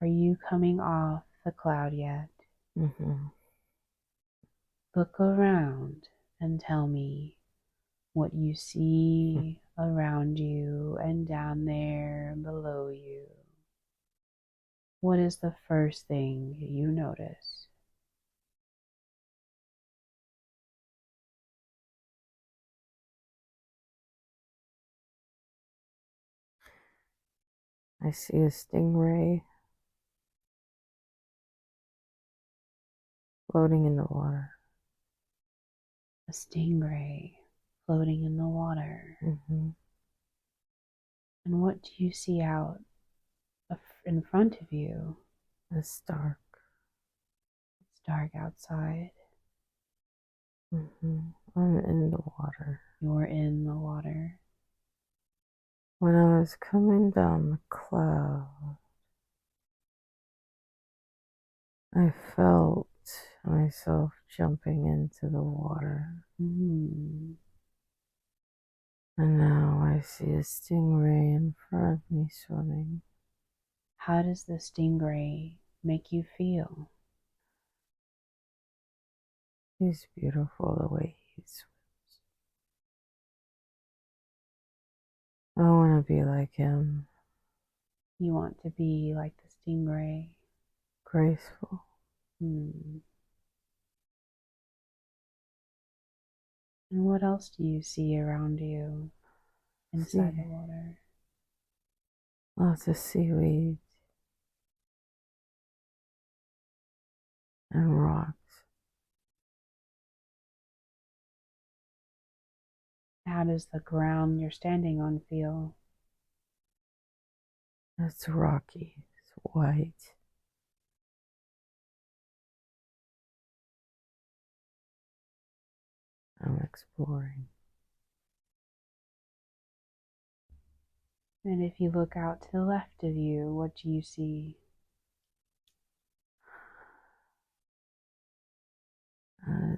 Are you coming off the cloud yet? Mm-hmm. Look around and tell me what you see around you and down there below you. What is the first thing you notice? I see a stingray floating in the water. A stingray floating in the water. Mm-hmm. And what do you see out in front of you? It's dark. It's dark outside. Mm-hmm. I'm in the water. You're in the water. When I was coming down the cloud, I felt myself jumping into the water. Mm. And now I see a stingray in front of me swimming. How does the stingray make you feel? He's beautiful the way he swims. I want to be like him, You want to be like the stingray. graceful. Hmm. And what else do you see around you inside the See, water? lots of seaweed and rocks. How does the ground you're standing on feel? It's rocky, it's white. I'm exploring. And if you look out to the left of you, what do you see?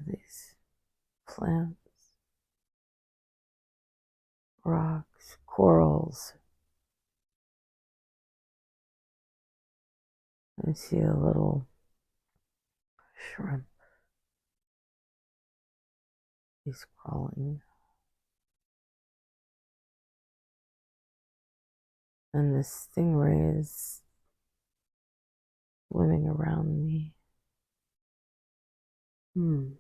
These plants, rocks, corals. I see a little shrimp. He's crawling. And the stingray is swimming around me. Hmm.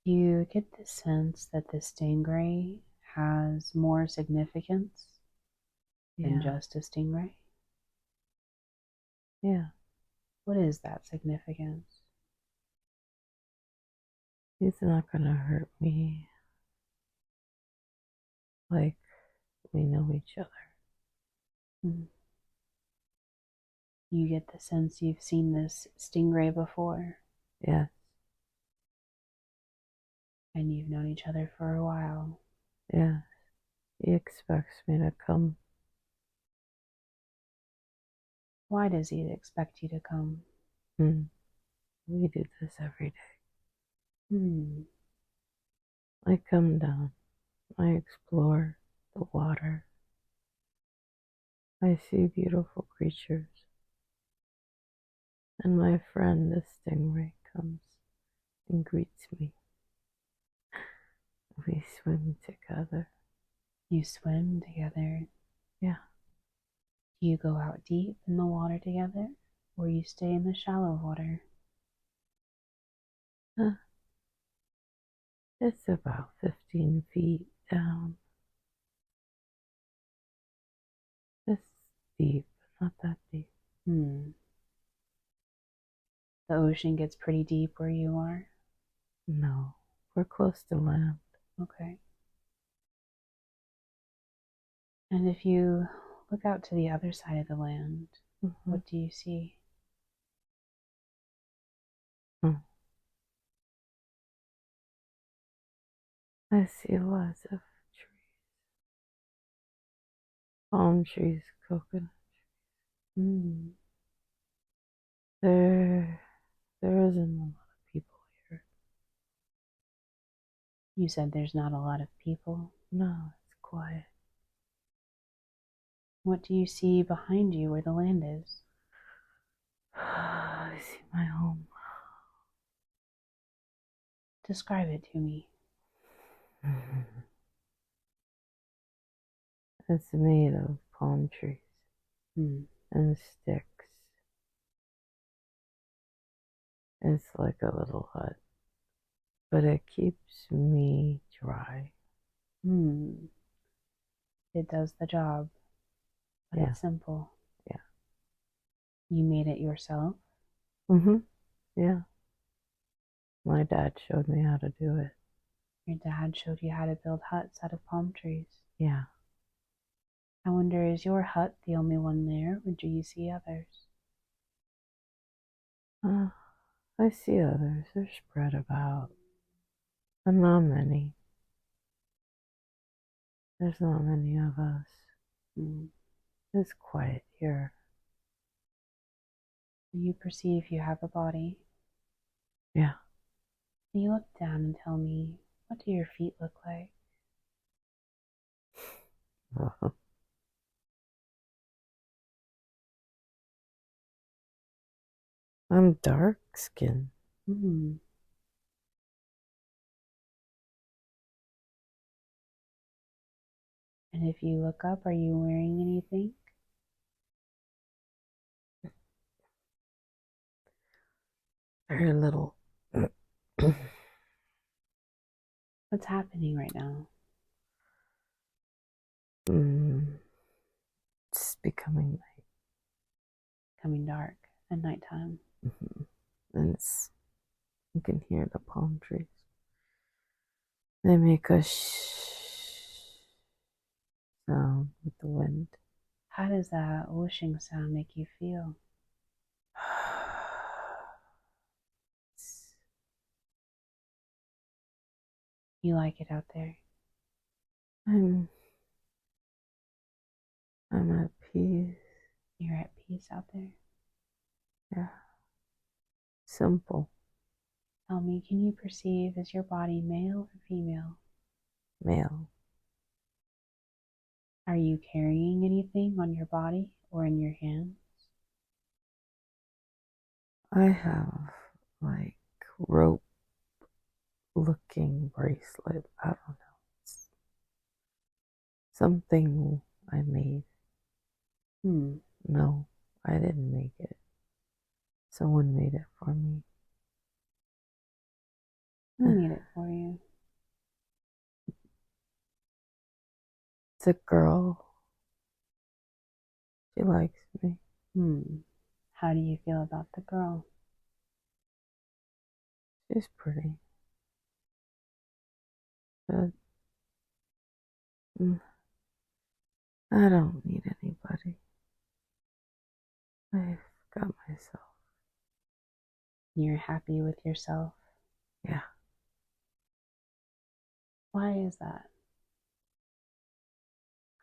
You get the sense that the stingray has more significance than Yeah, just a stingray. yeah. What is that significance? He's not gonna hurt me like we know each other. Hmm. You get the sense you've seen this stingray before Yes, and you've known each other for a while. yes. He expects me to come. Why does he expect you to come? Hmm. We do this every day. Hmm. I come down. I explore the water. I see beautiful creatures. And my friend, the stingray, comes and greets me. We swim together. You swim together. Yeah. Do you go out deep in the water together or you stay in the shallow water? Huh. It's about 15 feet down. It's deep, not that deep. Hmm. The ocean gets pretty deep where you are. No, we're close to land. Okay. And if you look out to the other side of the land, Mm-hmm. what do you see? Hmm. I see lots of trees, palm trees, coconut. Hmm. There, there isn't a lot of people here. You said there's not a lot of people. No, it's quiet. What do you see behind you where the land is? I see my home. Describe it to me. It's made of palm trees Hmm. and sticks. It's like a little hut, but it keeps me dry. Hmm. It does the job, but Yeah, it's simple. yeah. You made it yourself? Mm-hmm. Yeah. My dad showed me how to do it. Your dad showed you how to build huts out of palm trees. Yeah. I wonder, is your hut the only one there, or do you see others? Uh, I see others. They're spread about, but not many. There's not many of us. Hmm. It's quiet here. You perceive you have a body. Yeah. Can you look down and tell me, what do your feet look like? I'm dark skinned. Hmm. And if you look up, are you wearing anything? Very little. What's happening right now? Mm, it's becoming night. Coming dark at nighttime. Mhm. And you can hear the palm trees. They make a sound with the wind. How does that whooshing sound make you feel? You like it out there? I'm I'm at peace. You're at peace out there? Yeah. Simple. Tell me, can you perceive, is your body male or female? Male. Are you carrying anything on your body or in your hands? I have like rope looking bracelet. I don't know. It's something I made. Hmm, No, I didn't make it. Someone made it for me. who made it for you? It's a girl. She likes me. Hmm, how do you feel about the girl? She's pretty. But I don't need anybody. I've got myself. You're happy with yourself. Yeah. Why is that?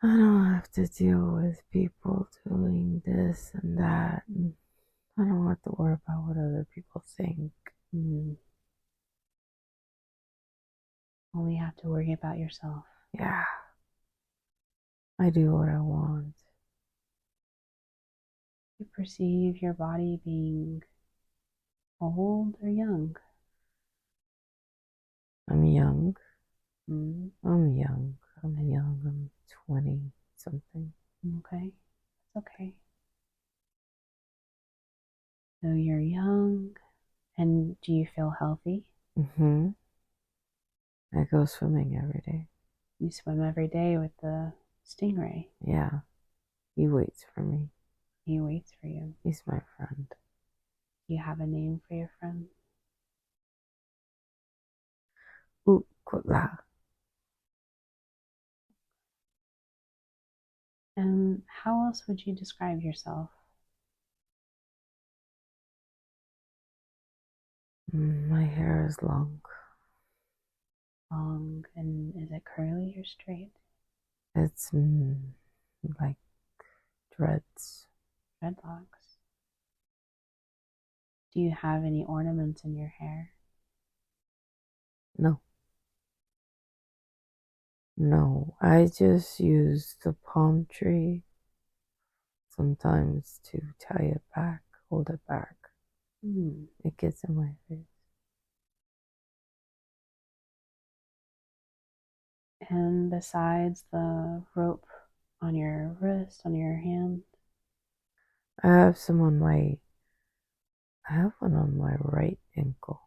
I don't have to deal with people doing this and that. And I don't have to worry about what other people think. Hmm, only have to worry about yourself. Yeah. I do what I want. You perceive your body being old or young? I'm young. Hmm, I'm young. I'm young. I'm 20 something. okay, that's okay. So you're young, and do you feel healthy? Mm-hmm. I go swimming every day. You swim every day with the stingray. Yeah. He waits for me. He waits for you. He's my friend. You have a name for your friend? Ooh, kula. And how else would you describe yourself? My hair is long. Long, and is it curly or straight? It's like dreads. Dreadlocks. Do you have any ornaments in your hair? No, no. I just use the palm tree sometimes to tie it back, hold it back. It gets in my face. And besides the rope on your wrist, on your hand, I have some on my, I have one on my right ankle.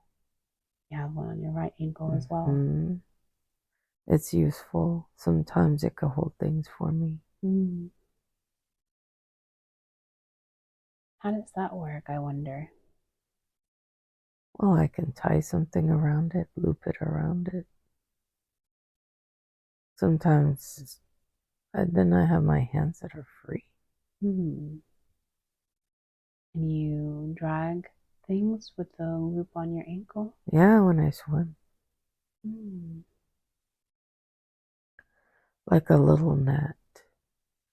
you have one on your right ankle as well. It's useful. Sometimes it can hold things for me. How does that work, I wonder? Well, I can tie something around it, loop it around it. Sometimes, then I have my hands that are free. And you drag things with the loop on your ankle? Yeah, when I swim. Like a little net.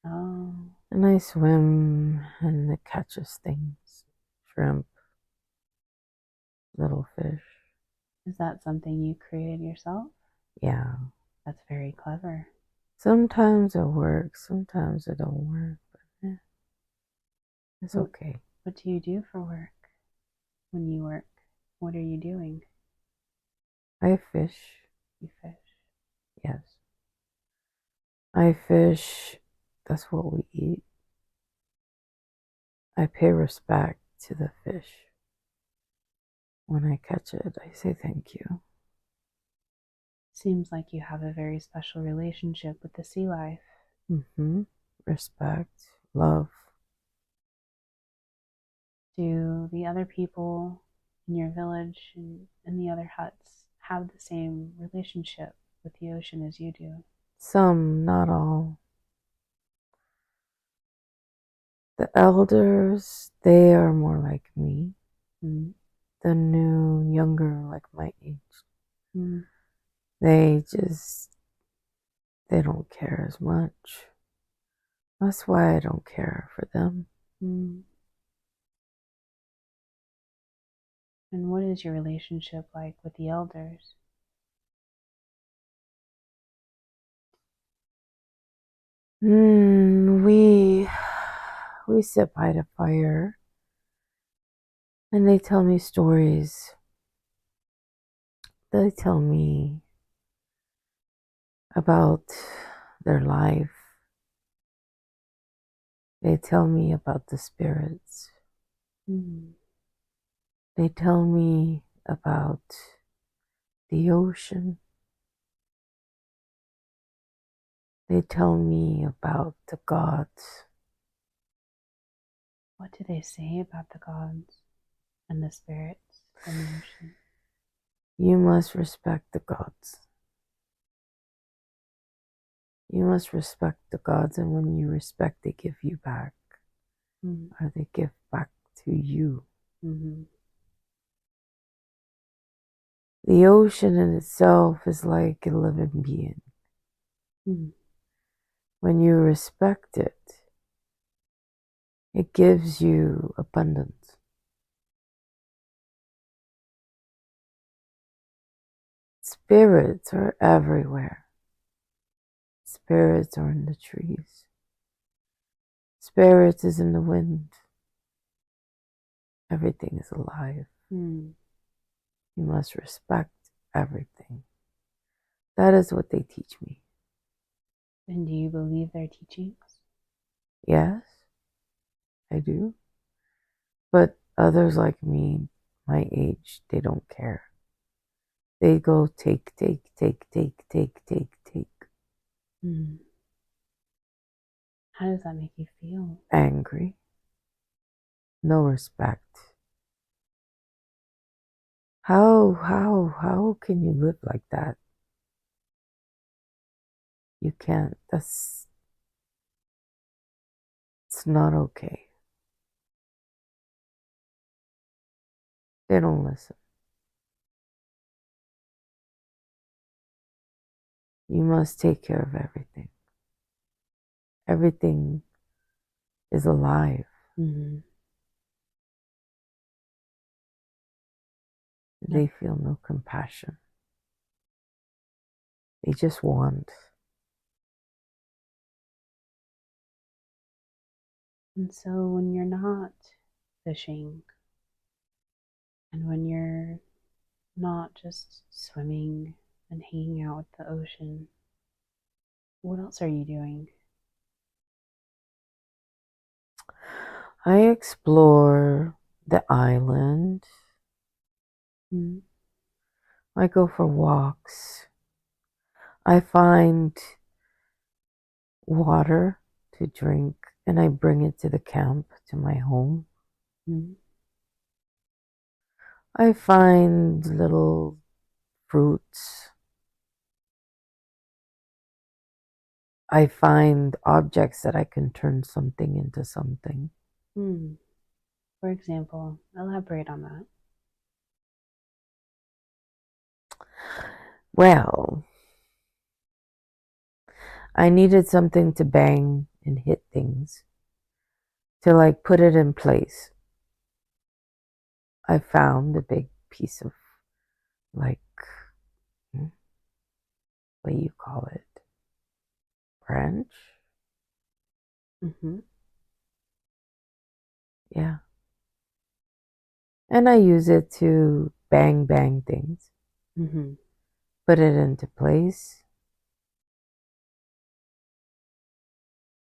Oh. And I swim and it catches things. Shrimp, little fish. Is that something you created yourself? Yeah. That's very clever. Sometimes it works, sometimes it don't work, but it's okay. What do you do for work when you work? What are you doing? I fish. You fish. Yes. I fish. That's what we eat. I pay respect to the fish. When I catch it, I say thank you. Seems like you have a very special relationship with the sea life. Respect, love. Do the other people in your village and in the other huts have the same relationship with the ocean as you do? Some, not all. The elders, they are more like me. The new, younger, like my age. They don't care as much. That's why I don't care for them. And what is your relationship like with the elders? We sit by the fire and they tell me stories. They tell me about their life. They tell me about the spirits. They tell me about the ocean. They tell me about the gods. What do they say about the gods and the spirits and the ocean? You must respect the gods. You must respect the gods, and when you respect, they give you back. Or they give back to you. The ocean in itself is like a living being. When you respect it, it gives you abundance. Spirits are everywhere. Spirits are in the trees. Spirits is in the wind. Everything is alive. You must respect everything. That is what they teach me. And do you believe their teachings? Yes, I do. But others like me, my age, they don't care. They go take, take, take, take, take, take, take. How does that make you feel? Angry. No respect. How can you live like that? You can't. It's not okay. They don't listen. You must take care of everything. Everything is alive. They feel no compassion. They just want. And so when you're not fishing and when you're not just swimming and hanging out with the ocean, what else are you doing? I explore the island. Mm, I go for walks. I find water to drink and I bring it to the camp, to my home. mm, I find little fruits. I find objects that I can turn something into something. mm. For example, elaborate on that. Well, I needed something to bang and hit things, to like put it in place. I found a big piece of like, what do you call it? Branch? Mm-hmm. Yeah. And I use it to bang bang things, Mm-hmm. put it into place.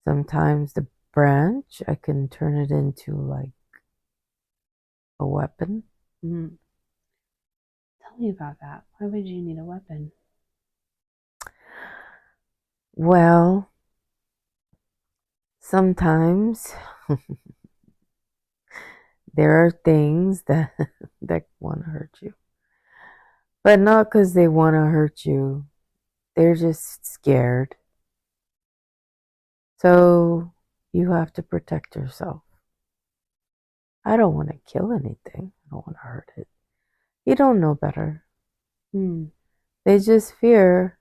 Sometimes the branch, I can turn it into like a weapon. Mm-hmm. Tell me about that. Why would you need a weapon? Well, sometimes there are things that that want to hurt you, but not because they want to hurt you. They're just scared. So you have to protect yourself. I don't want to kill anything. I don't want to hurt it. You don't know better. Mm. They just fear.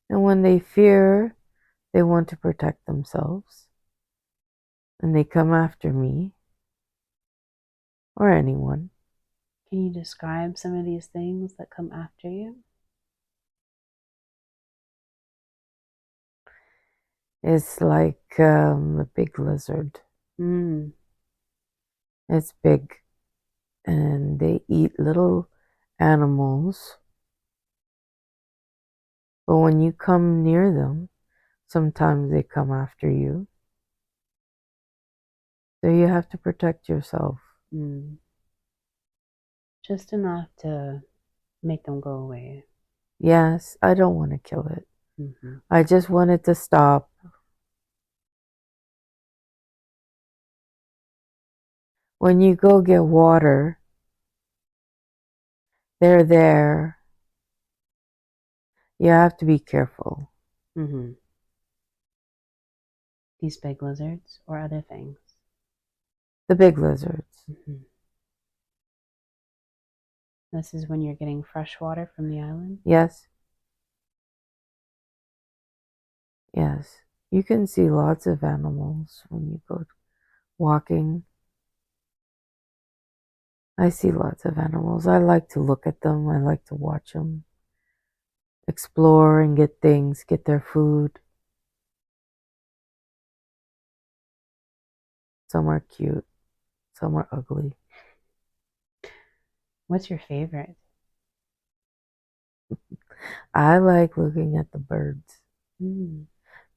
And when they fear, they want to protect themselves. And they come after me or anyone. Can you describe some of these things that come after you? It's like a big lizard. Mm. It's big. And they eat little animals. But when you come near them, sometimes they come after you. So you have to protect yourself. Mm. Just enough to make them go away. Yes, I don't want to kill it. Mm-hmm. I just want it to stop. When you go get water, they're there. You have to be careful. Mm-hmm. These big lizards or other things. The big lizards. Mm-hmm. This is when you're getting fresh water from the island. Yes, yes. You can see lots of animals when you go walking. I see lots of animals. I like to look at them. I like to watch them. Explore and get things, get their food. Some are cute, some are ugly. What's your favorite? I like looking at the birds. Mm.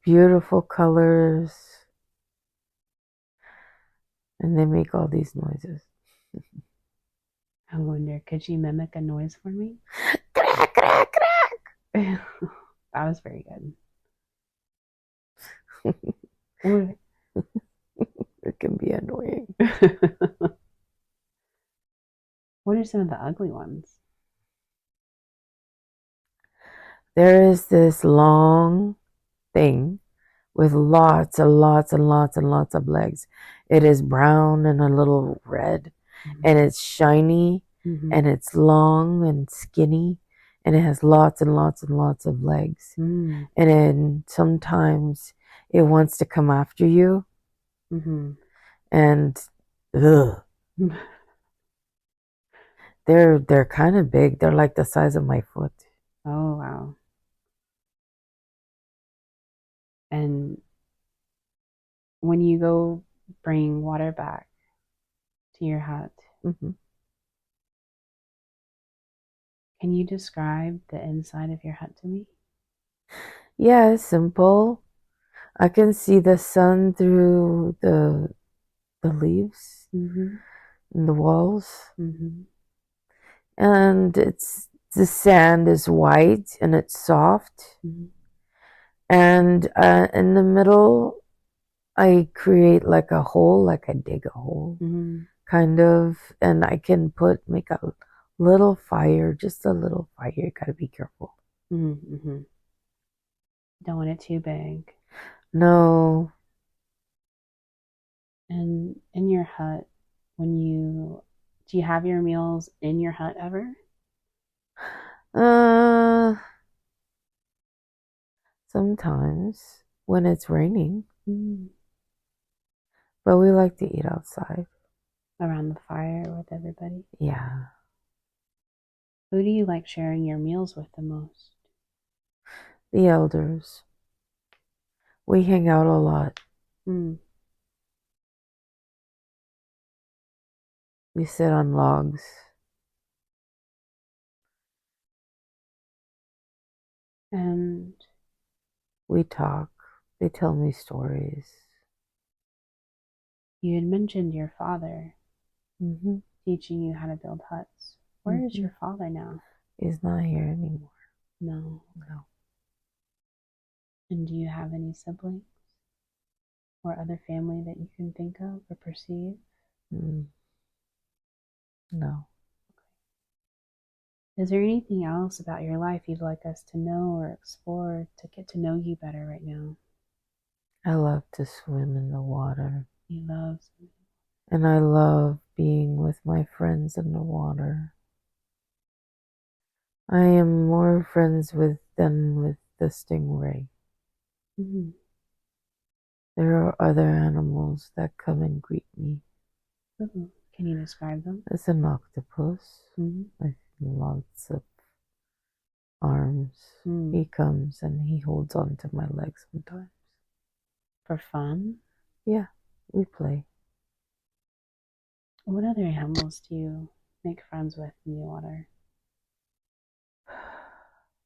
Beautiful colors, and they make all these noises. I wonder, could you mimic a noise for me? Crack, crack, That was very good. crack. What It can be annoying. what are some of the ugly ones? There is this long thing with lots and lots and lots and lots of legs. It is brown and a little red, and it's shiny, Mm-hmm. and it's long and skinny, and it has lots and lots and lots of legs. Mm. And then sometimes it wants to come after you, Mm-hmm. and ugh, they're kind of big. They're like the size of my foot. Oh, wow. And when you go bring water back to your hut. Mm-hmm. Can you describe the inside of your hut to me? Yeah, it's simple. I can see the sun through the leaves Mm-hmm. and the walls, Mm-hmm. and it's the sand is white and it's soft, Mm-hmm. and in the middle I create like a hole, like I dig a hole, Mm-hmm. kind of, and I can make a little fire, just a little fire. You gotta be careful. Mm-hmm. Don't want it too big. No, And in your hut, when you do you have your meals in your hut ever? uh, sometimes when it's raining, Mm. but we like to eat outside. Around the fire with everybody? Yeah, Who do you like sharing your meals with the most? the elders. We hang out a lot. Mm. We sit on logs. And We talk. They tell me stories. you had mentioned your father Mm-hmm. teaching you how to build huts. Where is Mm-hmm. your father now? He's not here anymore. No. No. And do you have any siblings or other family that you can think of or perceive? Mm, no. Is there anything else about your life you'd like us to know or explore to get to know you better right now? I love to swim in the water. You love. And I love being with my friends in the water. I am more friends with than with the stingray. Mm-hmm. There are other animals that come and greet me. Ooh. Can you describe them? There's an octopus Mm-hmm. with lots of arms. Mm. He comes and he holds on to my legs sometimes. For fun? Yeah, we play. What other animals do you make friends with in the water?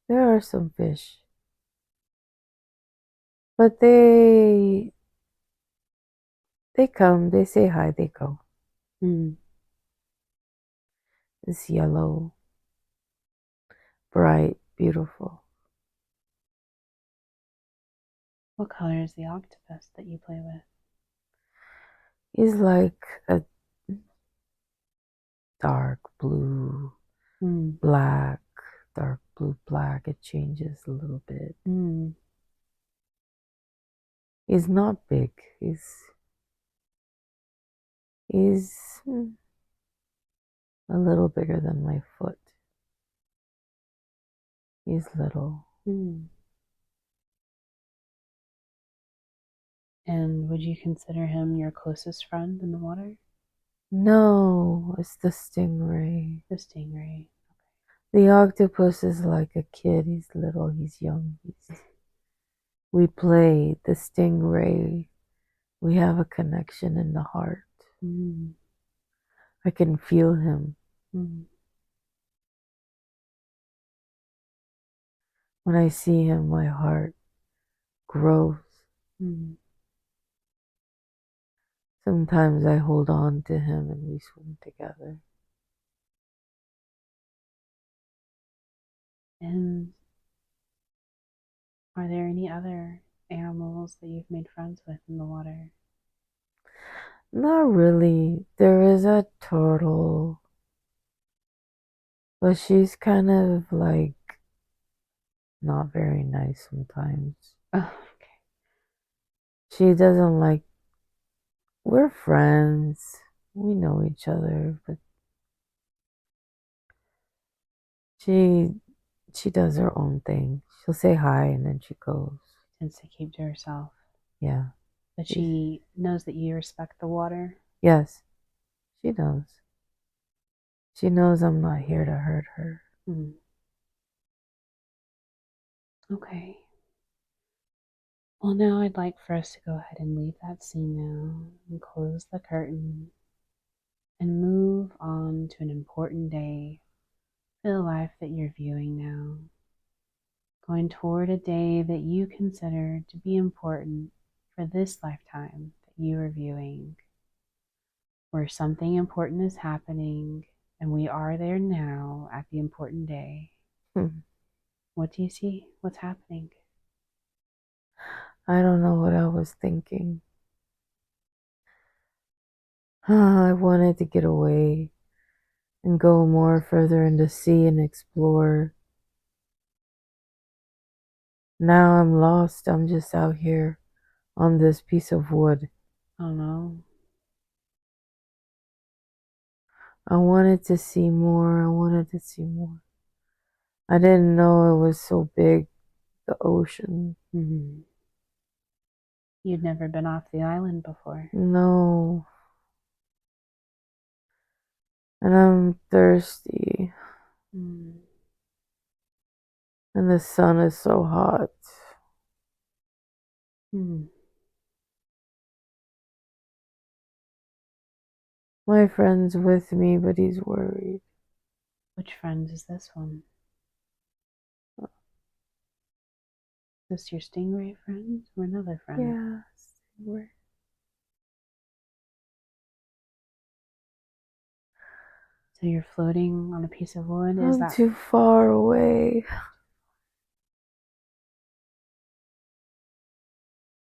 There are some fish, but they come, they say hi, they go. Mm. It's yellow, bright, beautiful. What color is the octopus that you play with? He's like a dark blue, Mm. black, dark blue, black. It changes a little bit. Mm. He's not big. He's a little bigger than my foot. He's little. Mm. And would you consider him your closest friend in the water? No, it's the stingray. The stingray. The octopus is like a kid. He's little, he's young. We play the stingray. We have a connection in the heart. Mm. I can feel him. Mm. When I see him, my heart grows. Mm. Sometimes I hold on to him and we swim together. And are there any other animals that you've made friends with in the water? Not really. There is a turtle, but she's kind of like not very nice sometimes. Oh, okay. She doesn't like, we're friends. We know each other, but she she does her own thing. She'll say hi and then she goes. Tends to keep to herself. Yeah. But she knows that you respect the water. Yes, she knows. She knows I'm not here to hurt her. Mm. Okay. Well, now I'd like for us to go ahead and leave that scene now and close the curtain and move on to an important day for the life that you're viewing now. Going toward a day that you consider to be important for this lifetime that you are viewing, where something important is happening and we are there now at the important day. What do you see? What's happening? I don't know what I was thinking. I wanted to get away and go more further in the sea and explore. Now I'm lost. I'm just out here on this piece of wood. Oh no. I wanted to see more. I wanted to see more. I didn't know it was so big, the ocean. Mm-hmm. You'd never been off the island before. No. And I'm thirsty. Mm. And the sun is so hot. Mm. My friend's with me, but he's worried. Which friend is this one? Is this your stingray friend or another friend? Yeah, we're So you're floating on a piece of wood? Is I'm that too far away.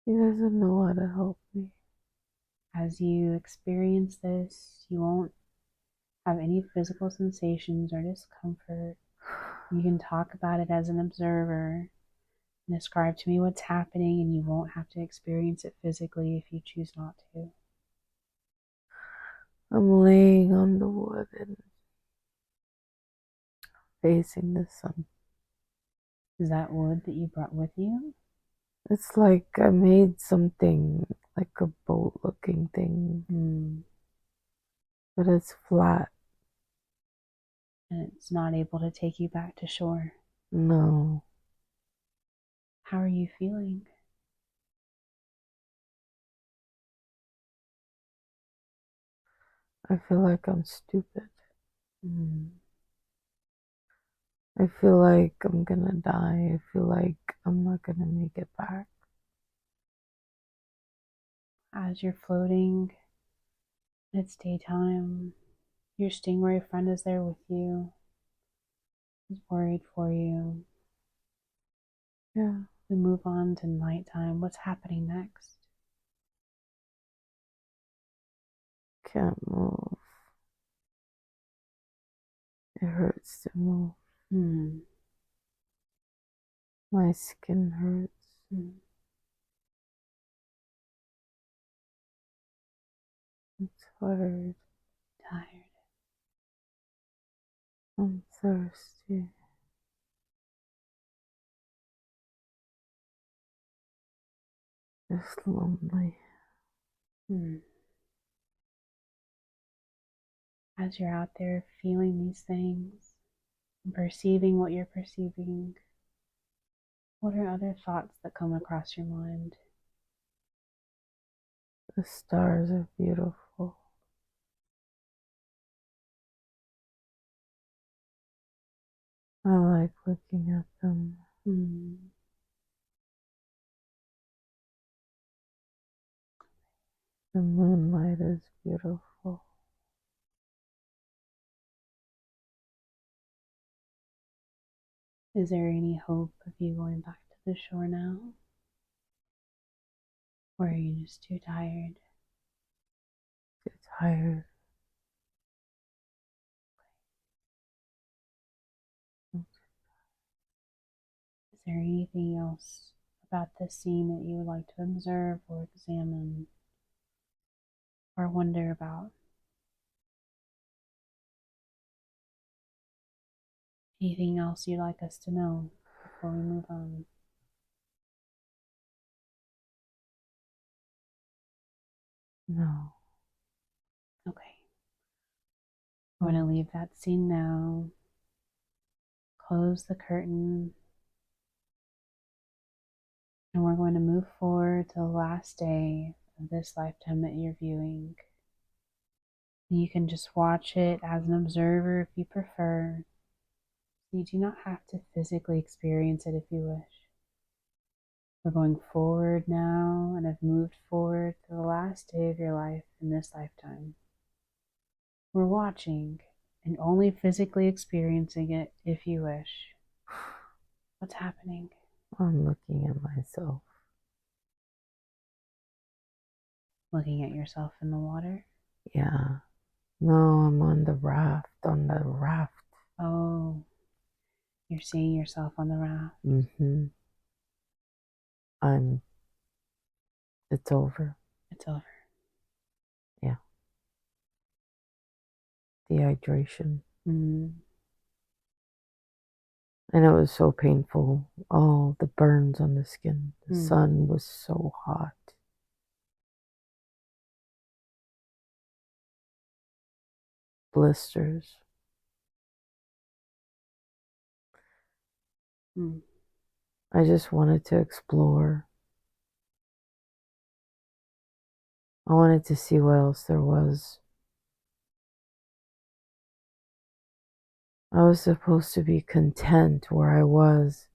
He doesn't know how to help me. as you experience this, you won't have any physical sensations or discomfort. You can talk about it as an observer and describe to me what's happening, and you won't have to experience it physically if you choose not to. I'm laying on the wood and facing the sun. Is that wood that you brought with you? It's like I made something like a boat looking thing, Mm. but it's flat. And it's not able to take you back to shore. No, How are you feeling? I feel like I'm stupid. Mm. I feel like I'm gonna die. I feel like I'm not gonna make it back. As you're floating, it's daytime. Your stingray friend is there with you. He's worried for you. Yeah, We move on to nighttime. What's happening next? can't move. It hurts to move. Hmm. My skin hurts. Hmm. It's hard. Tired. I'm thirsty. Just lonely. Hmm. As you're out there feeling these things and perceiving what you're perceiving, what are other thoughts that come across your mind? The stars are beautiful. I like looking at them. Hmm. The moonlight is beautiful. Is there any hope of you going back to the shore now? Or are you just too tired? Get tired. Is there anything else about this scene that you would like to observe or examine or wonder about? Anything else you'd like us to know before we move on? No, Okay, I'm going to leave that scene now. Close the curtain. And we're going to move forward to the last day of this lifetime that you're viewing. You can just watch it as an observer if you prefer. You do not have to physically experience it if you wish. We're going forward now and have moved forward to the last day of your life in this lifetime. We're watching and only physically experiencing it if you wish. What's happening? I'm looking at myself. Looking at yourself in the water? Yeah. No, I'm on the raft. Oh, you're seeing yourself on the raft. Mm-hmm. It's over. It's over. Yeah. Dehydration. Mm. And it was so painful. All the burns on the skin. The Mm. sun was so hot. Blisters. Mm. I just wanted to explore. I wanted to see what else there was. I was supposed to be content where I was,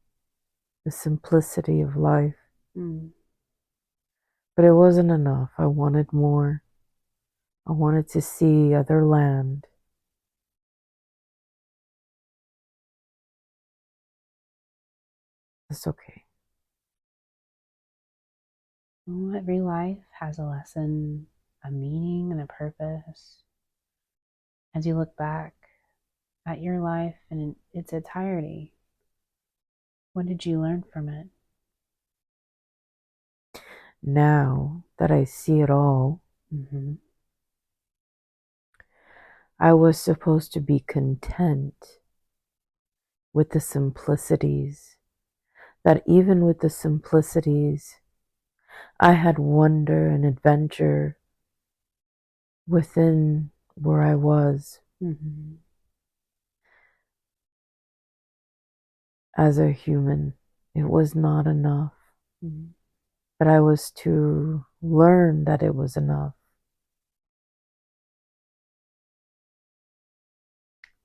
the simplicity of life. Mm. But it wasn't enough. I wanted more. I wanted to see other land. It's okay. Well, every life has a lesson, a meaning, and a purpose. As you look back at your life in its entirety, what did you learn from it? Now that I see it all, Mm-hmm. I was supposed to be content with the simplicities. That even with the simplicities, I had wonder and adventure within where I was Mm-hmm. as a human. It was not enough, Mm-hmm. but I was to learn that it was enough.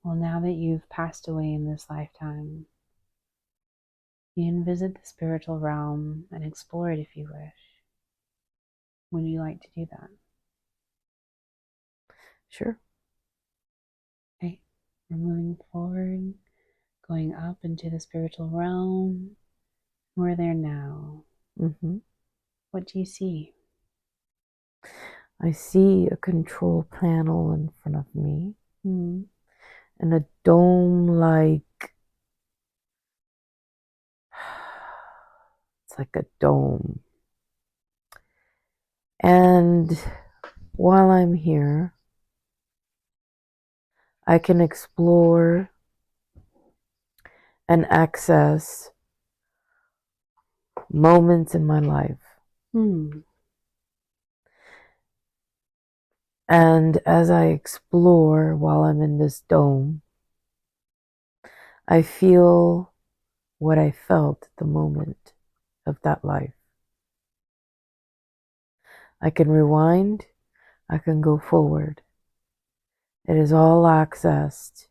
Well, now that you've passed away in this lifetime, you can visit the spiritual realm and explore it if you wish. Would you like to do that? Sure. Okay, we're moving forward, going up into the spiritual realm. We're there now. Mm-hmm. What do you see? I see a control panel in front of me Mm. and a dome like it's like a dome. And while I'm here, I can explore and access moments in my life. Mm. And as I explore while I'm in this dome, I feel what I felt at the moment of that life. I can rewind, I can go forward. It is all accessed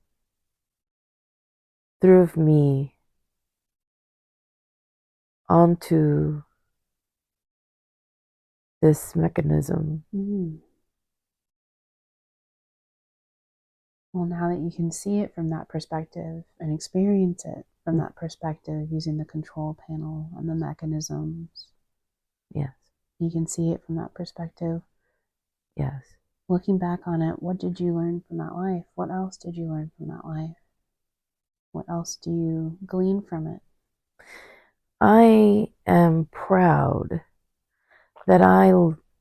through me onto this mechanism. Mm. Well, now that you can see it from that perspective and experience it from that perspective using the control panel and the mechanisms, Yes, you can see it from that perspective. yes. Looking back on it, what did you learn from that life? What else did you learn from that life? What else do you glean from it? I am proud that I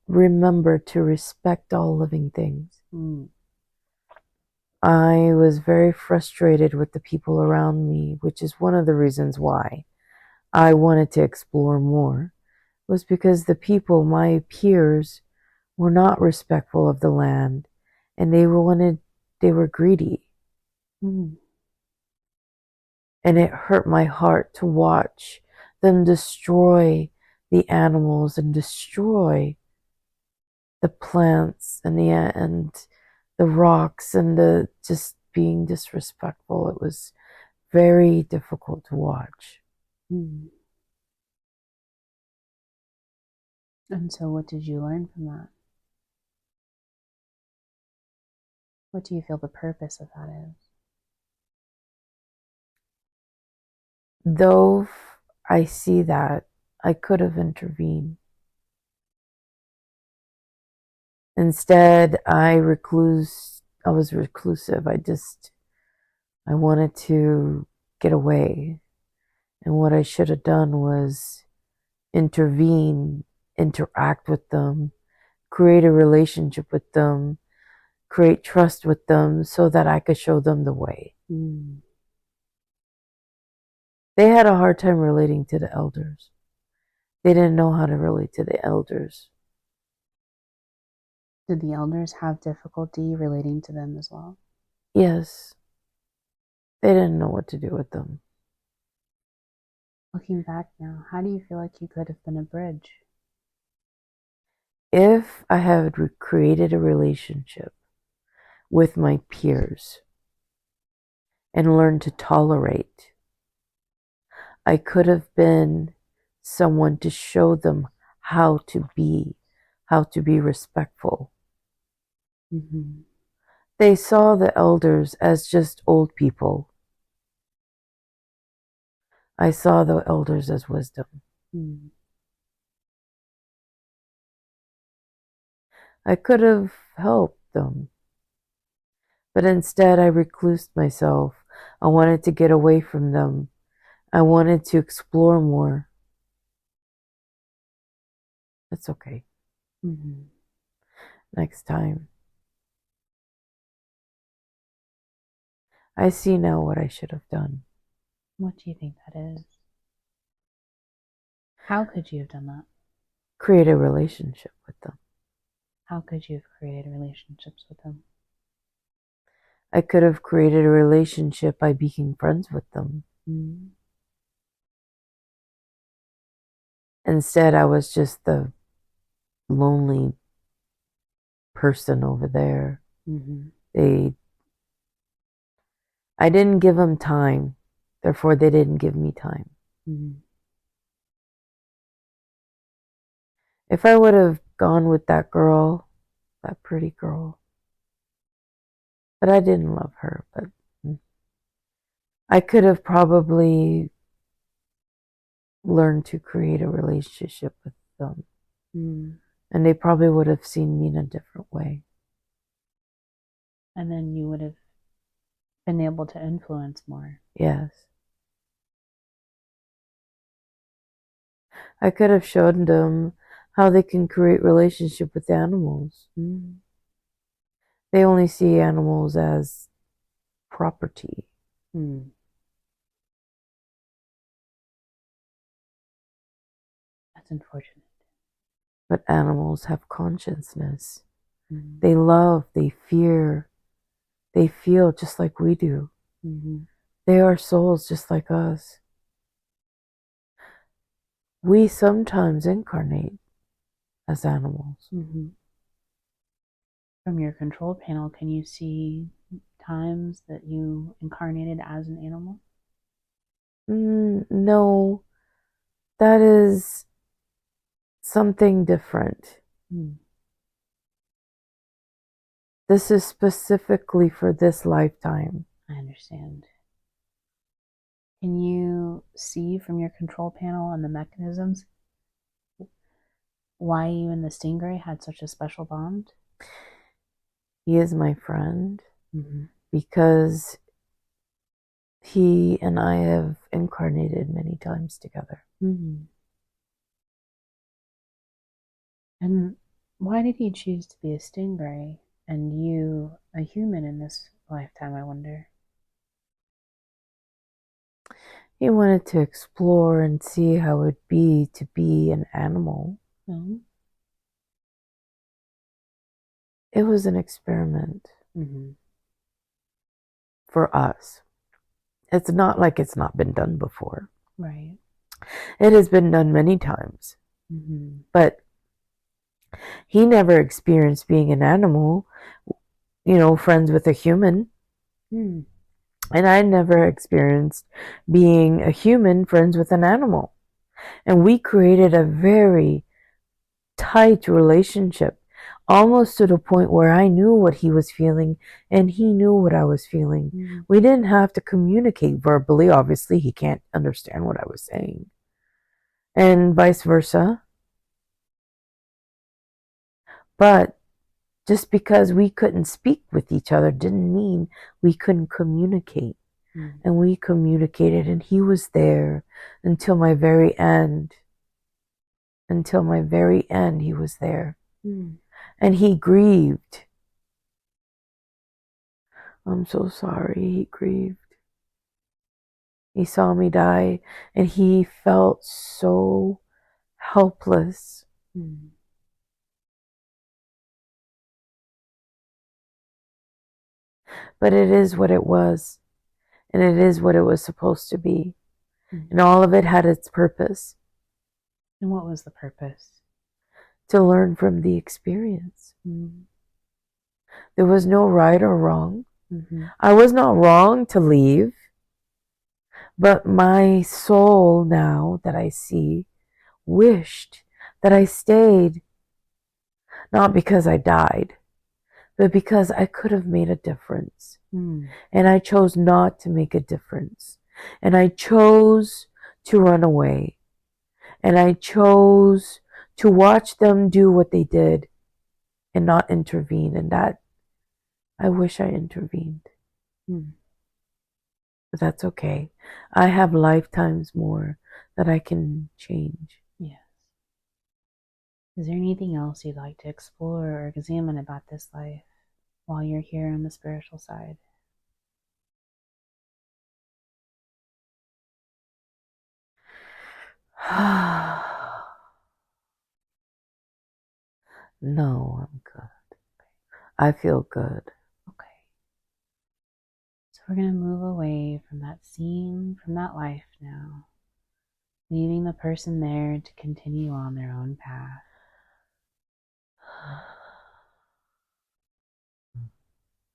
remember to respect all living things. Mm. I was very frustrated with the people around me, which is one of the reasons why I wanted to explore more, was because the people, my peers, were not respectful of the land and they were greedy. Mm. And it hurt my heart to watch them destroy the animals and destroy the plants and the rocks and the just being disrespectful. It was very difficult to watch. Mm. And so, what did you learn from that? What do you feel the purpose of that is? Though I see that, I could have intervened. Instead, I was reclusive. I wanted to get away. And what I should have done was intervene, interact with them, create a relationship with them, create trust with them so that I could show them the way. Mm. They had a hard time relating to the elders. They didn't know how to relate to the elders. Did the elders have difficulty relating to them as well? Yes, they didn't know what to do with them. Looking back now, how do you feel like you could have been a bridge? If I had created a relationship with my peers and learned to tolerate, I could have been someone to show them how to be respectful. Mm-hmm. They saw the elders as just old people. I saw the elders as wisdom. Mm. I could have helped them, but instead I reclused myself. I wanted to get away from them. I wanted to explore more. That's okay. Mm-hmm. Next time. I see now what I should have done. What do you think that is? How could you have done that? Create a relationship with them. How could you have created relationships with them? I could have created a relationship by being friends with them. Mm. Instead, I was just the lonely person over there. Mm-hmm. I didn't give them time, therefore they didn't give me time. Mm-hmm. If I would have gone with that girl, that pretty girl, but I didn't love her, but I could have probably learned to create a relationship with them. Mm. And they probably would have seen me in a different way. And then you would have been able to influence more. Yes. I could have shown them how they can create relationship with animals. Mm. They only see animals as property. Mm. That's unfortunate. But animals have consciousness. Mm. They love, they fear, they feel just like we do. Mm-hmm. They are souls just like us. We sometimes incarnate as animals. Mm-hmm. From your control panel, can you see times that you incarnated as an animal? No, that is something different. Mm. This is specifically for this lifetime. I understand. Can you see from your control panel and the mechanisms why you and the stingray had such a special bond? He is my friend Mm-hmm. because he and I have incarnated many times together. Mm-hmm. And why did he choose to be a stingray and you a human in this lifetime, I wonder? He wanted to explore and see how it would be to be an animal. Mm-hmm. It was an experiment Mm-hmm. for us. It's not like it's not been done before. Right. It has been done many times. Mm-hmm. But he never experienced being an animal, friends with a human. Mm. And I never experienced being a human friends with an animal. And we created a very tight relationship, almost to the point where I knew what he was feeling and he knew what I was feeling. Mm. We didn't have to communicate verbally. Obviously, he can't understand what I was saying, and vice versa. But just because we couldn't speak with each other didn't mean we couldn't communicate. Mm. And we communicated, and he was there until my very end. Until my very end, he was there. Mm. And he grieved. I'm so sorry, he grieved. He saw me die, and he felt so helpless. Mm. But it is what it was, and it is what it was supposed to be. Mm. And all of it had its purpose, And what was the purpose? to learn from the experience. Mm. There was no right or wrong. Mm-hmm. I was not wrong to leave, but my soul, now that I see, wished that I stayed, not because I died, but because I could have made a difference. Mm. And I chose not to make a difference. And I chose to run away. And I chose to watch them do what they did and not intervene. And that, I wish I intervened. Mm. But that's okay. I have lifetimes more that I can change. Yes. Is there anything else you'd like to explore or examine about this life while you're here on the spiritual side? No, I'm good. I feel good. Okay. So we're going to move away from that scene, from that life now, leaving the person there to continue on their own path.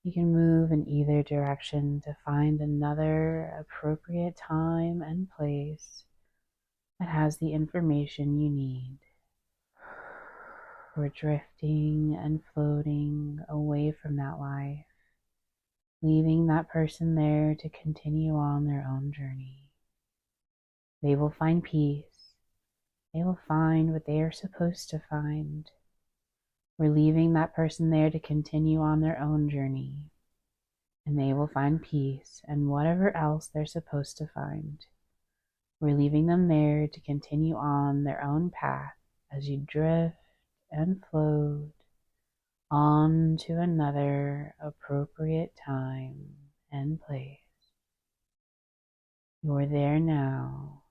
You can move in either direction to find another appropriate time and place that has the information you need for drifting and floating away from that life, leaving that person there to continue on their own journey. They will find peace. They will find what they are supposed to find. We're leaving that person there to continue on their own journey, and they will find peace and whatever else they're supposed to find. We're leaving them there to continue on their own path as you drift and float on to another appropriate time and place. You're there now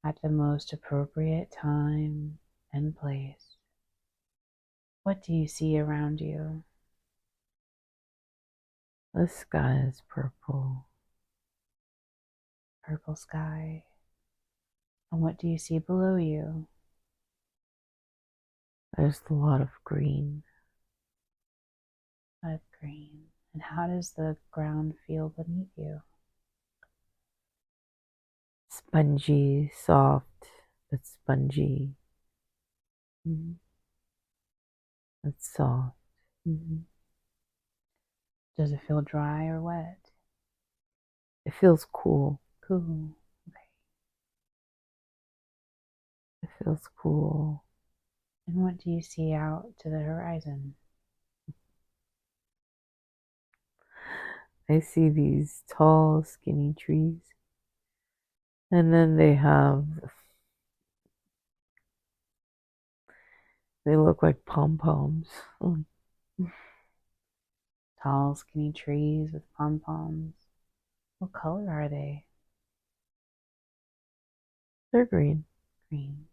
at the most appropriate time and place. What do you see around you? The sky is purple. Purple sky. And what do you see below you? There's a lot of green. Of green. And how does the ground feel beneath you? Spongy, soft, but spongy. Mm-hmm. It's soft. Mm-hmm. Does it feel dry or wet? It feels cool. Cool. Okay. It feels cool. And what do you see out to the horizon? I see these tall, skinny trees. And then they look like pom-poms. Tall, skinny trees with pom-poms. What color are they? They're green. Green.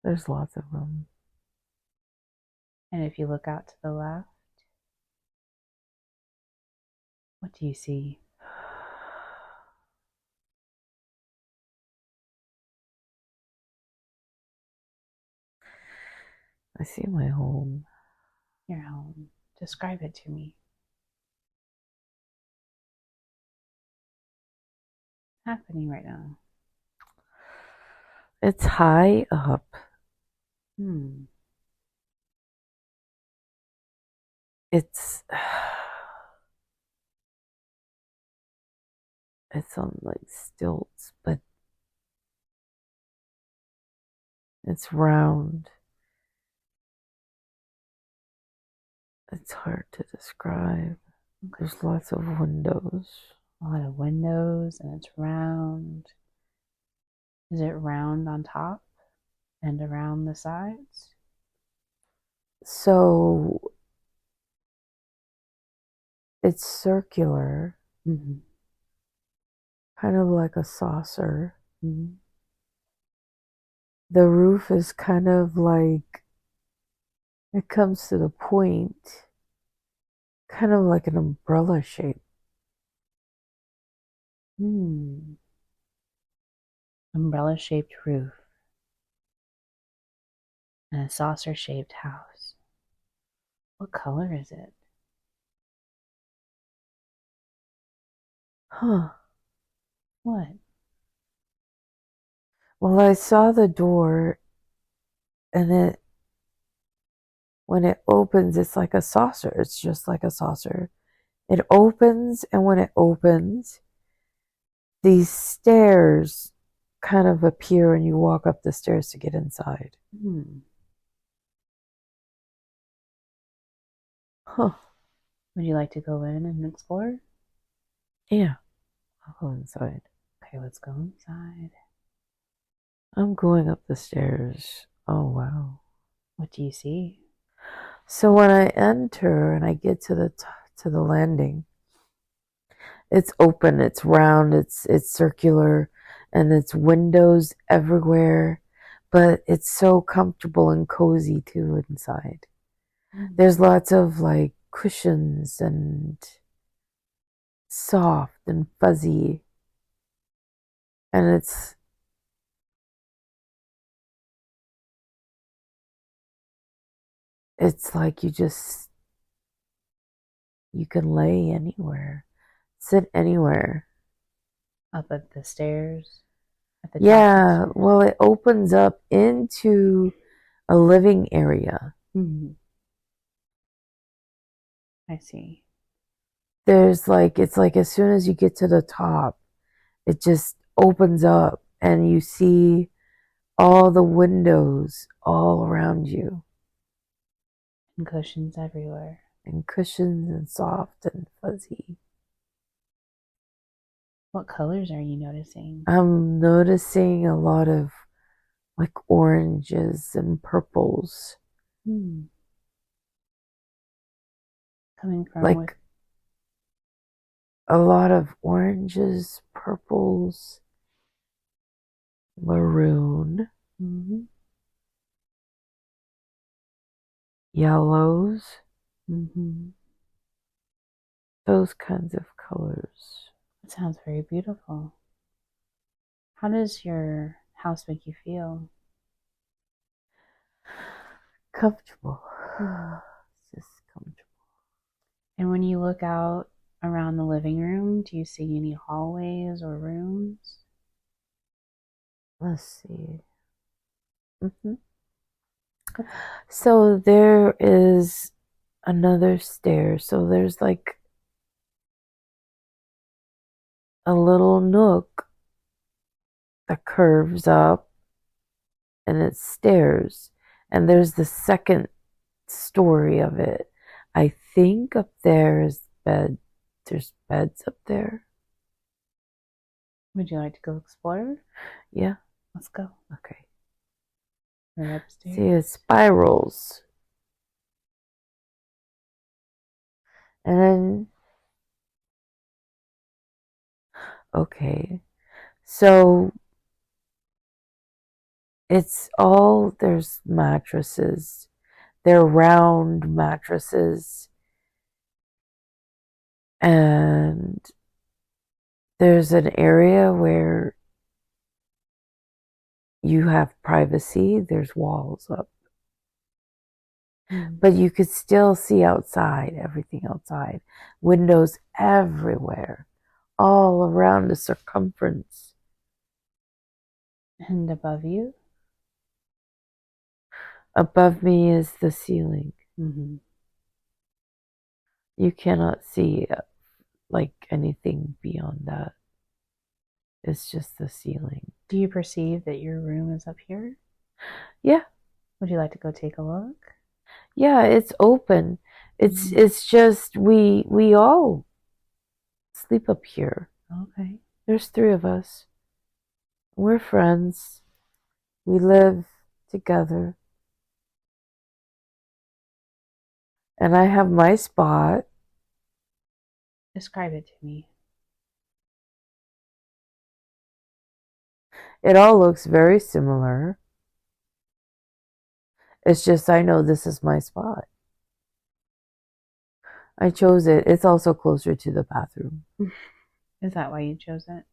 There's lots of them. And if you look out to the left, what do you see? I see my home. Your home. Describe it to me. What's happening right now? It's high up. Hmm. It's it's on like stilts, but it's round. It's hard to describe. Okay. There's lots of windows. A lot of windows and it's round. Is it round on top and around the sides? So it's circular, Mm-hmm. kind of like a saucer. Mm-hmm. The roof is kind of like, it comes to the point, kind of like an umbrella shape. Hmm. Umbrella shaped roof and a saucer shaped house. What color is it? Huh. What? Well, I saw the door and when it opens, it's like a saucer. It's just like a saucer. It opens, and when it opens, these stairs kind of appear and you walk up the stairs to get inside. Hmm. Huh. Would you like to go in and explore? Yeah, I'll go inside. Okay, let's go inside. I'm going up the stairs. Oh, wow. What do you see? So when I enter and I get to the landing, it's open, it's round, it's circular, and it's windows everywhere, but it's so comfortable and cozy too inside. Hmm. There's lots of like cushions and soft and fuzzy, and it's like you can lay anywhere, sit anywhere. Up at the stairs, at the top of the Yeah, stairs. well, it opens up into a living area. Hmm. I see. There's like, it's like as soon as you get to the top, it just opens up and you see all the windows all around you, And cushions everywhere. and cushions and soft and fuzzy. What colors are you noticing? I'm noticing a lot of like oranges and purples, Hmm. Coming from with. like a lot of oranges, purples, maroon, Hmm. yellows, Hmm. those kinds of colors. It sounds very beautiful. How does your house make you feel? Comfortable. Hmm. It's just comfortable. And when you look out around the living room, do you see any hallways or rooms? Let's see. So there is another stair. So there's like a little nook that curves up and it's stairs. And there's the second story of it. I think up there is bed. There's beds up there. Would you like to go explore? Yeah. Let's go. Okay. We're See, it upstairs. spirals. And then, okay. So there's mattresses. They're round mattresses. And there's an area where you have privacy. There's walls up. but you could still see outside, everything outside, windows everywhere, all around the circumference. And above you? Above me is the ceiling. Mm-hmm. You cannot see like anything beyond that. It's just the ceiling. Do you perceive that your room is up here? Yeah. Would you like to go take a look? Yeah, it's open. It's just we all sleep up here. Okay. There's 3 of us. We're friends. We live together. And I have my spot. Describe it to me. It all looks very similar. It's just I know this is my spot. I chose it. It's also closer to the bathroom. Is that why you chose it?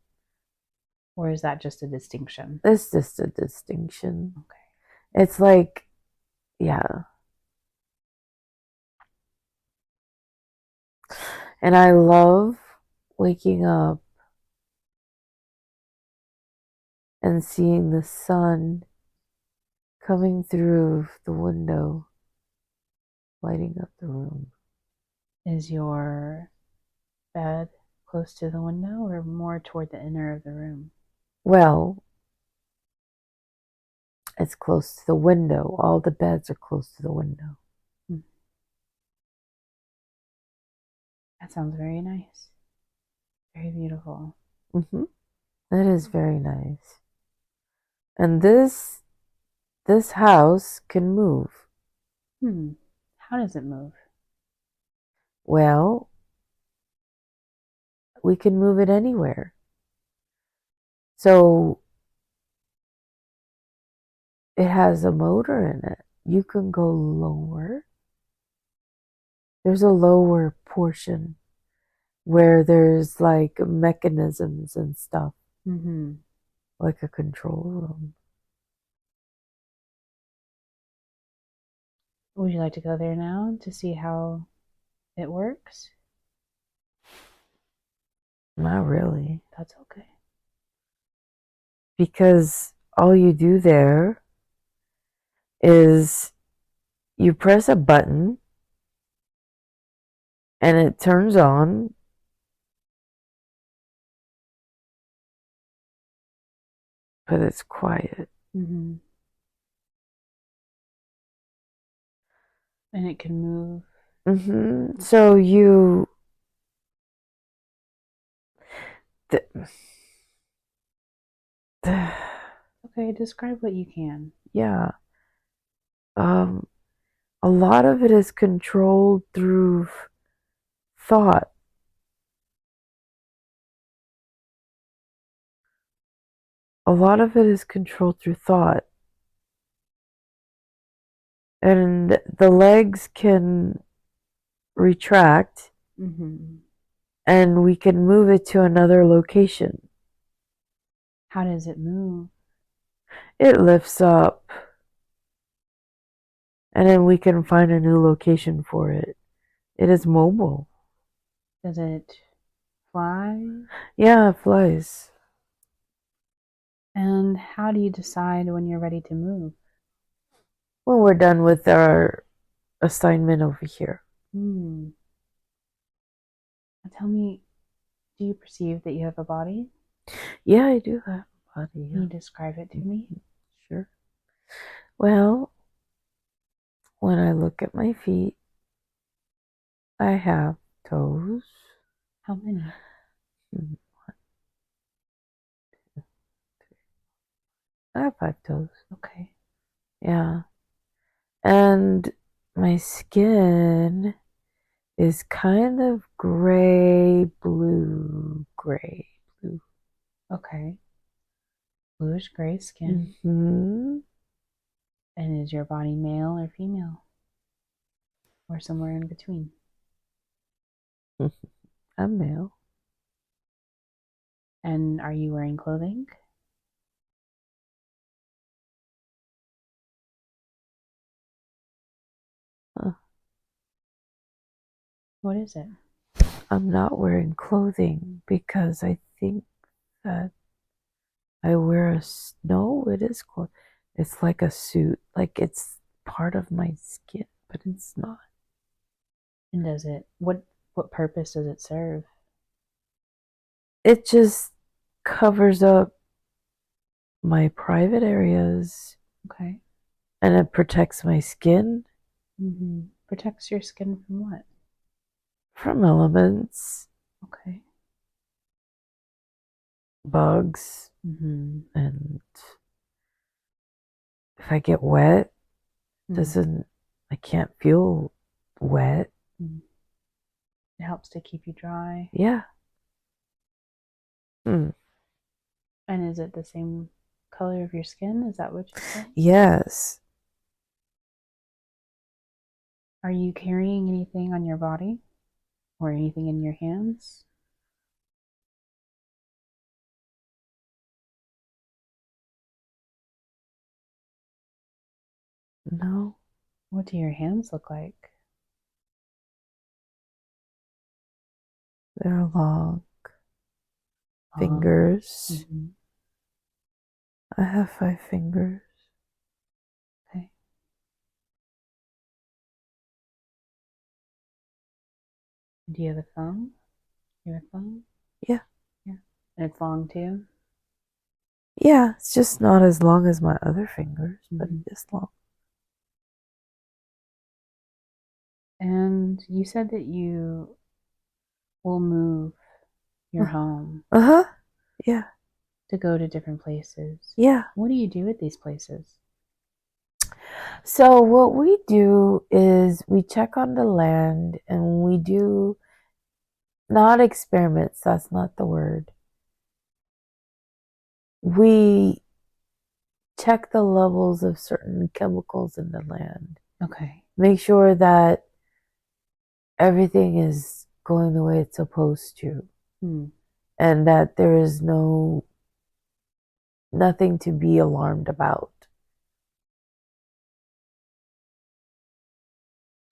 Or is that just a distinction? It's just a distinction. Okay. It's like, yeah. And I love waking up and seeing the sun coming through the window, lighting up the room. Is your bed close to the window or more toward the inner of the room? Well, it's close to the window. All the beds are close to the window. That sounds very nice. Very beautiful. That is very nice. And this house can move. How does it move? Well, we can move it anywhere. So it has a motor in it. You can go lower. There's a lower portion where there's like mechanisms and stuff, like a control room. Would you like to go there now to see how it works? Not really. That's okay. Because all you do there is you press a button and it turns on, but it's quiet. And it can move. So you Okay, describe what you can. yeah. A lot of it is controlled through thought. A lot of it is controlled through thought. And the legs can retract and we can move it to another location. How does it move? It lifts up and then we can find a new location for it. It is mobile. Does it fly? Yeah, it flies. And how do you decide when you're ready to move? When we're done with our assignment over here. Tell me, do you perceive that you have a body? Yeah, I do have a body. Can you describe it to me? Sure. Well, when I look at my feet, I have toes. How many? 1, 2, 3. I have 5 toes. Okay. Yeah. And my skin is kind of gray, blue. Okay. Bluish gray skin. And is your body male or female? Or somewhere in between? I'm male. And are you wearing clothing? What is it? I'm not wearing clothing because I think that I wear no, it is clothes. It's like a suit, like it's part of my skin, but it's not. And does it, what purpose does it serve? It just covers up my private areas Okay. and it protects my skin Protects your skin from what? from elements, Okay. bugs, and if I get wet, doesn't I can't feel wet. It helps to keep you dry. Yeah. And is it the same color of your skin? Is that what you said? Yes. Are you carrying anything on your body or anything in your hands? No. What do your hands look like? They're long fingers. I have 5 fingers. Okay. Do you have a thumb? You have a thumb? Yeah. Yeah. And it's long too? Yeah, it's just not as long as my other fingers, but it is long. And you said that you will move your home Uh-huh. Yeah. to go to different places. Yeah. What do you do at these places? So what we do is we check on the land and we do not experiments, that's not the word. We check the levels of certain chemicals in the land. Okay. Make sure that everything is going the way it's supposed to. And that there is nothing to be alarmed about.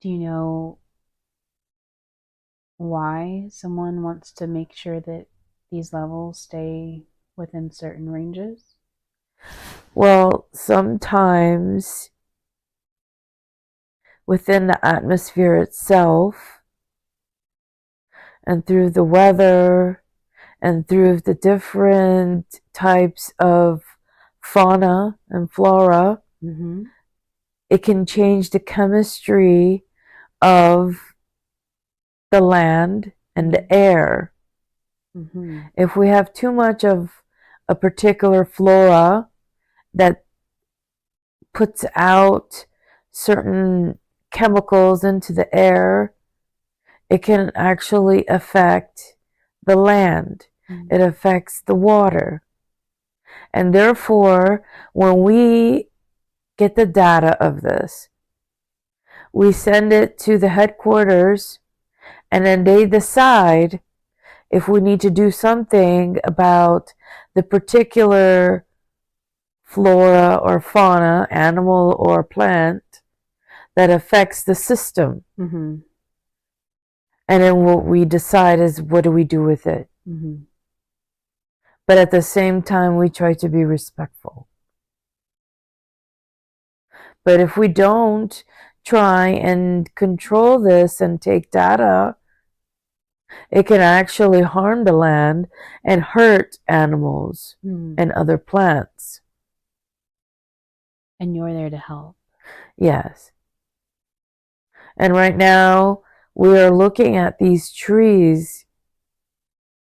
Do you know why someone wants to make sure that these levels stay within certain ranges? Well, sometimes within the atmosphere itself and through the weather and through the different types of fauna and flora, it can change the chemistry of the land and the air. If we have too much of a particular flora that puts out certain chemicals into the air, it can actually affect the land. It affects the water. And therefore, when we get the data of this, we send it to the headquarters, and then they decide if we need to do something about the particular flora or fauna, animal or plant that affects the system. And then what we decide is, what do we do with it? But at the same time, we try to be respectful. But if we don't try and control this and take data, it can actually harm the land and hurt animals and other plants. And you're there to help. Yes. And right now, we are looking at these trees.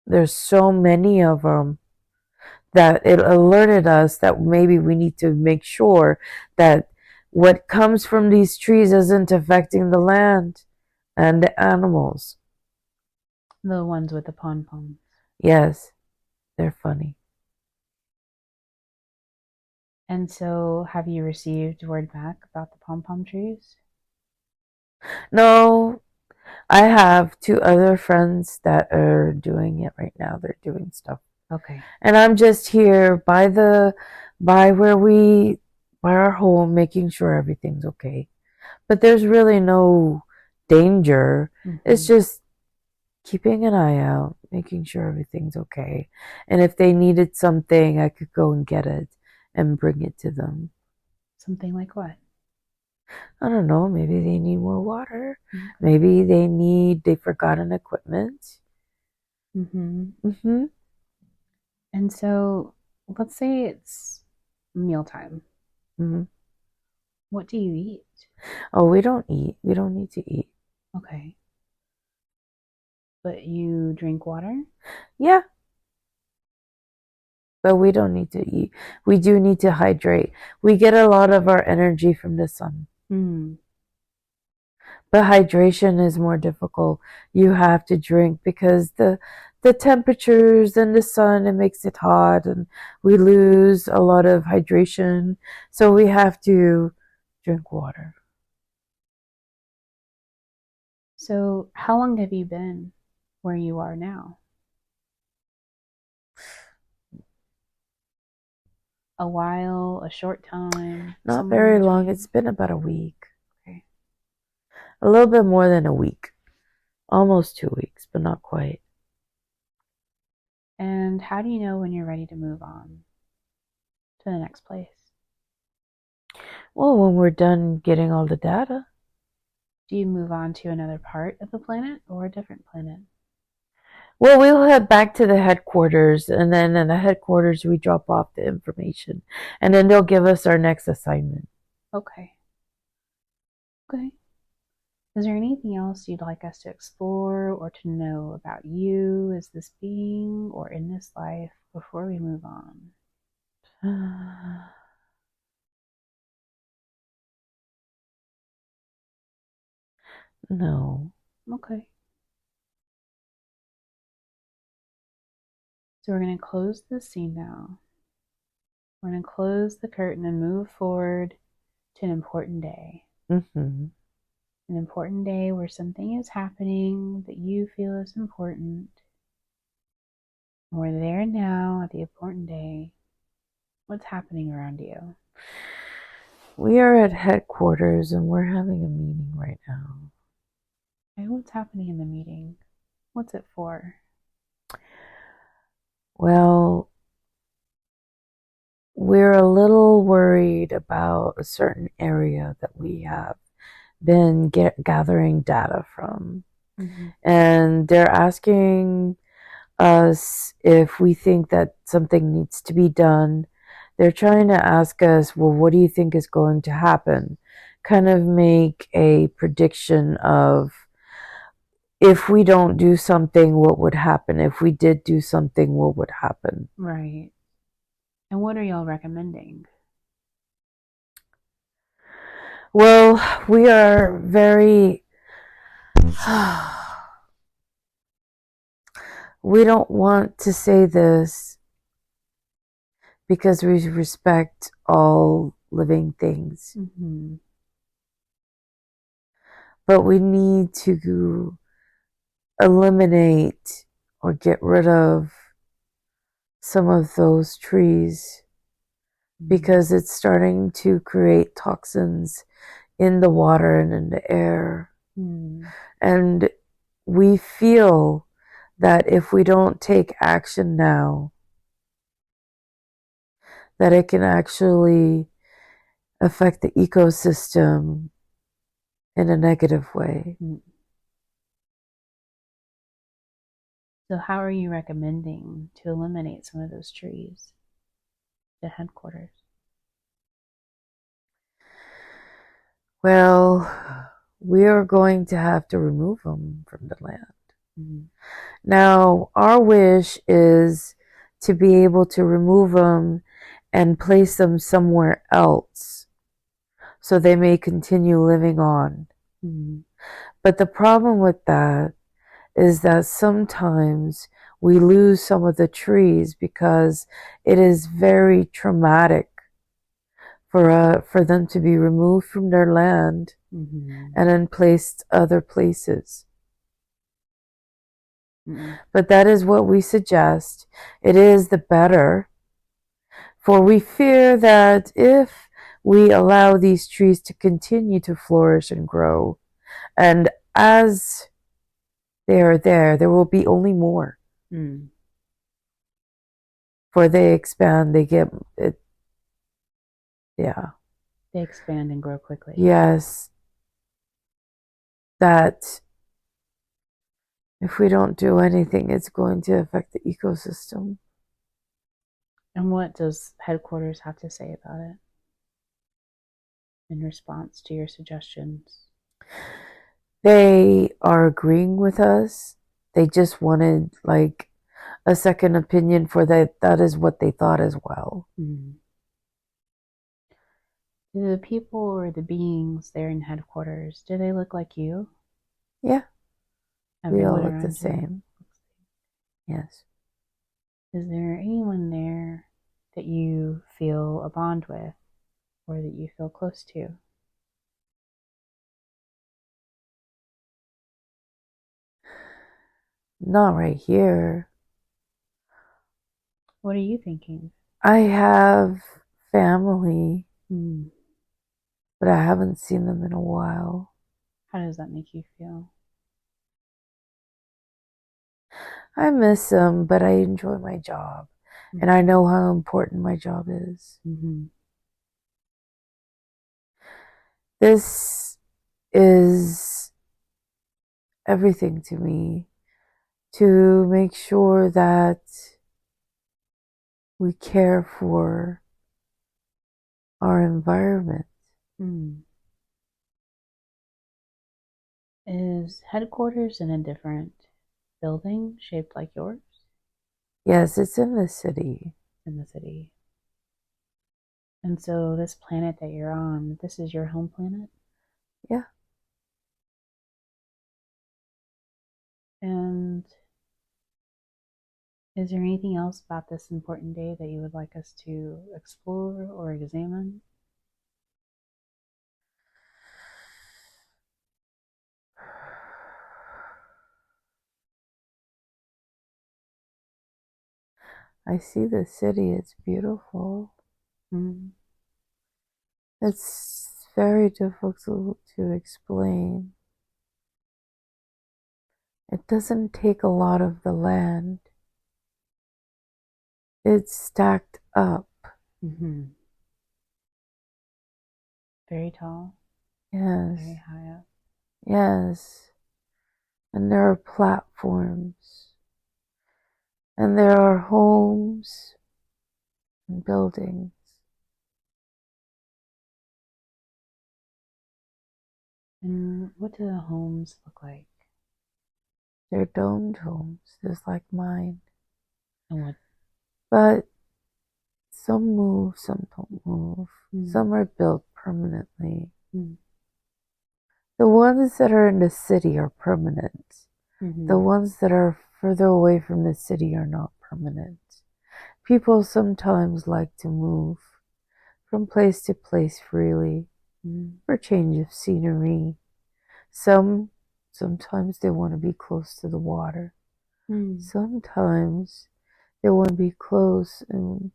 There's so many of them that it alerted us that maybe we need to make sure that what comes from these trees isn't affecting the land and the animals. The ones with the pom-poms. Yes, they're funny. And so, have you received word back about the pom-pom trees? No, I have 2 other friends that are doing it right now. They're doing stuff. Okay. And I'm just here by our home, making sure everything's okay. But there's really no danger. It's just keeping an eye out, making sure everything's okay. And if they needed something, I could go and get it and bring it to them. Something like what? I don't know, maybe they need more water. Okay. Maybe they've forgotten equipment. And so, let's say it's mealtime. What do you eat? Oh, we don't eat. We don't need to eat. Okay. But you drink water? Yeah. But we don't need to eat. We do need to hydrate. We get a lot of our energy from the sun. But hydration is more difficult. You have to drink because the temperatures and the sun, it makes it hot and we lose a lot of hydration. So we have to drink water. So how long have you been where you are now? A while, a short time? Not very long. It's been about a week. Okay. A little bit more than a week. Almost 2 weeks, but not quite. And how do you know when you're ready to move on to the next place? Well, when we're done getting all the data. Do you move on to another part of the planet or a different planet? Well, we'll head back to the headquarters, and then in the headquarters, we drop off the information, and then they'll give us our next assignment. Okay. Okay. Is there anything else you'd like us to explore or to know about you as this being or in this life before we move on? No. Okay. So we're going to close the scene now. We're going to close the curtain and move forward to an important day. An important day where something is happening that you feel is important. We're there now at the important day. What's happening around you? We are at headquarters and we're having a meeting right now. Okay, what's happening in the meeting? What's it for? Well, we're a little worried about a certain area that we have been gathering data from. And they're asking us if we think that something needs to be done. They're trying to ask us, well, what do you think is going to happen? Kind of make a prediction of if we don't do something, what would happen? If we did do something, what would happen? Right. And what are y'all recommending? Well, we are very... we don't want to say this because we respect all living things. But we need to eliminate or get rid of some of those trees because it's starting to create toxins in the water and in the air. And we feel that if we don't take action now, that it can actually affect the ecosystem in a negative way. So how are you recommending to eliminate some of those trees at headquarters? Well, we are going to have to remove them from the land. Now, our wish is to be able to remove them and place them somewhere else so they may continue living on. But the problem with that is that sometimes we lose some of the trees because it is very traumatic for them to be removed from their land and then placed other places. But that is what we suggest. It is the better, for we fear that if we allow these trees to continue to flourish and grow, and as They are there. There will be only more. Mm. For they expand, they get it. Yeah. They expand and grow quickly. Yes. That if we don't do anything, it's going to affect the ecosystem. And what does headquarters have to say about it in response to your suggestions? They are agreeing with us. They just wanted like a second opinion for that. That is what they thought as well. Mm. Do the people or the beings there in headquarters, do they look like you? Yeah, we all Everyone look the around you? same. Yes. Is there anyone there that you feel a bond with or that you feel close to? Not right here. What are you thinking? I have family, Mm. but I haven't seen them in a while. How does that make you feel? I miss them, but I enjoy my job. And I know how important my job is. Mm-hmm. This is everything to me to make sure that we care for our environment. Mm. Is headquarters in a different building shaped like yours Yes, it's in the city. in the city? And so, this planet that you're on, this is your home planet? Yeah. And is there anything else about this important day that you would like us to explore or examine? I see the city. It's beautiful. Mm. It's very difficult to explain. It doesn't take a lot of the land. It's stacked up. Mm-hmm. Very tall, very Yes. high up. Yes. And there are platforms. And there are homes and buildings. And what do the homes look like? They're domed homes, just like mine. And what? But some move, some don't move. Mm. Some are built permanently. Mm. The ones that are in the city are permanent. The Mm-hmm. ones that are further away from the city are not permanent. People sometimes like to move from place to place freely Mm. for change of scenery. Sometimes they want to be close to the water. Mm. Sometimes they want to be close to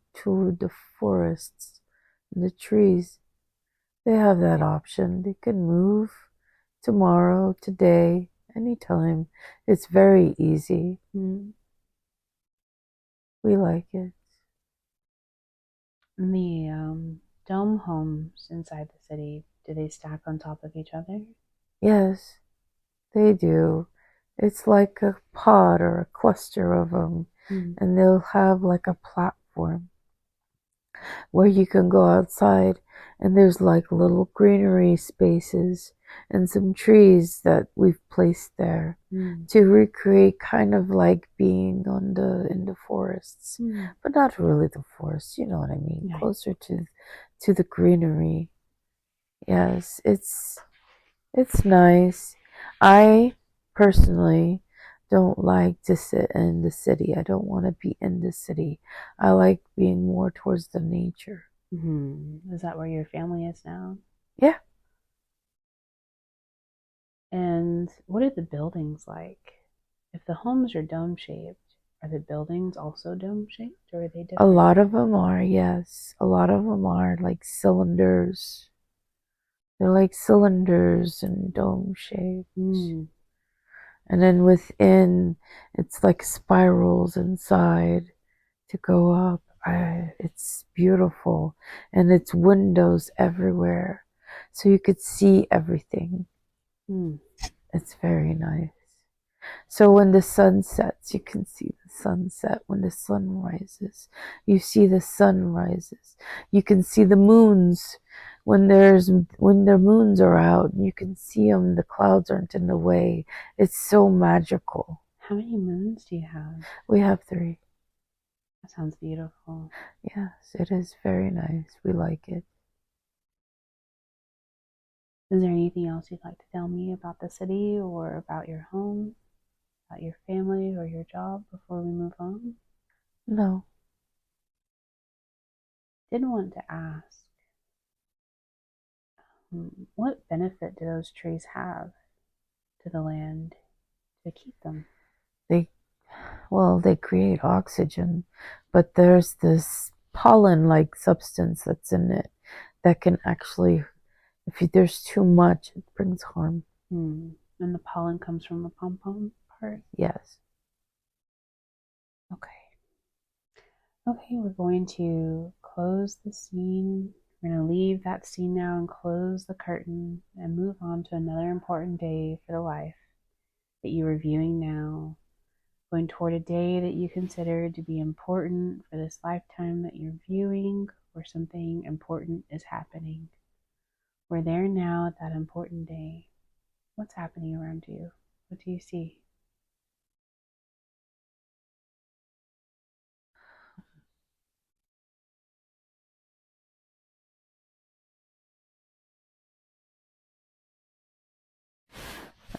the forests and the trees. They have that option. They can move tomorrow, today, anytime. It's very easy. Mm. We like it. And the dome homes inside the city, do they stack on top of each other? Yes, they do. It's like a pod or a cluster of them, Mm. and they'll have like a platform where you can go outside, and there's like little greenery spaces and some trees that we've placed there Mm. to recreate kind of like being on in the forests, Mm. but not really the forest. You know what I mean? Right. Closer to the greenery. Yes, it's nice. I personally don't like to sit in the city. I don't want to be in the city. I like being more towards the nature. Mm-hmm. Is that where your family is now? Yeah, And what are the buildings like? If the homes are dome shaped, are the buildings also dome shaped or are they a different? lot of them are, yes. A lot of them are like cylinders. They're like cylinders and dome shaped. Mm. And then within, it's like spirals inside to go up. It's beautiful. And it's windows everywhere. So you could see everything. Hmm. It's very nice. So when the sun sets, you can see the sunset. When the sun rises, you see the sun rises. You can see the moons. When the moons are out, you can see them. The clouds aren't in the way. It's so magical. How many moons do you have? We have 3. That sounds beautiful. Yes, it is very nice. We like it. Is there anything else you'd like to tell me about the city or about your home, about your family or your job before we move on? No, Did want to ask, what benefit do those trees have to the land to keep them? they they create oxygen, but there's this pollen-like substance that's in it that can actually, if there's too much, it brings harm. And the pollen comes from the pom-pom part? Yes. Okay. Okay, we're going to close the scene. We're going to leave that scene now and close the curtain and move on to another important day for the life that you are viewing now. Going toward a day that you consider to be important for this lifetime that you're viewing, or something important is happening. We're there now at that important day. What's happening around you? What do you see?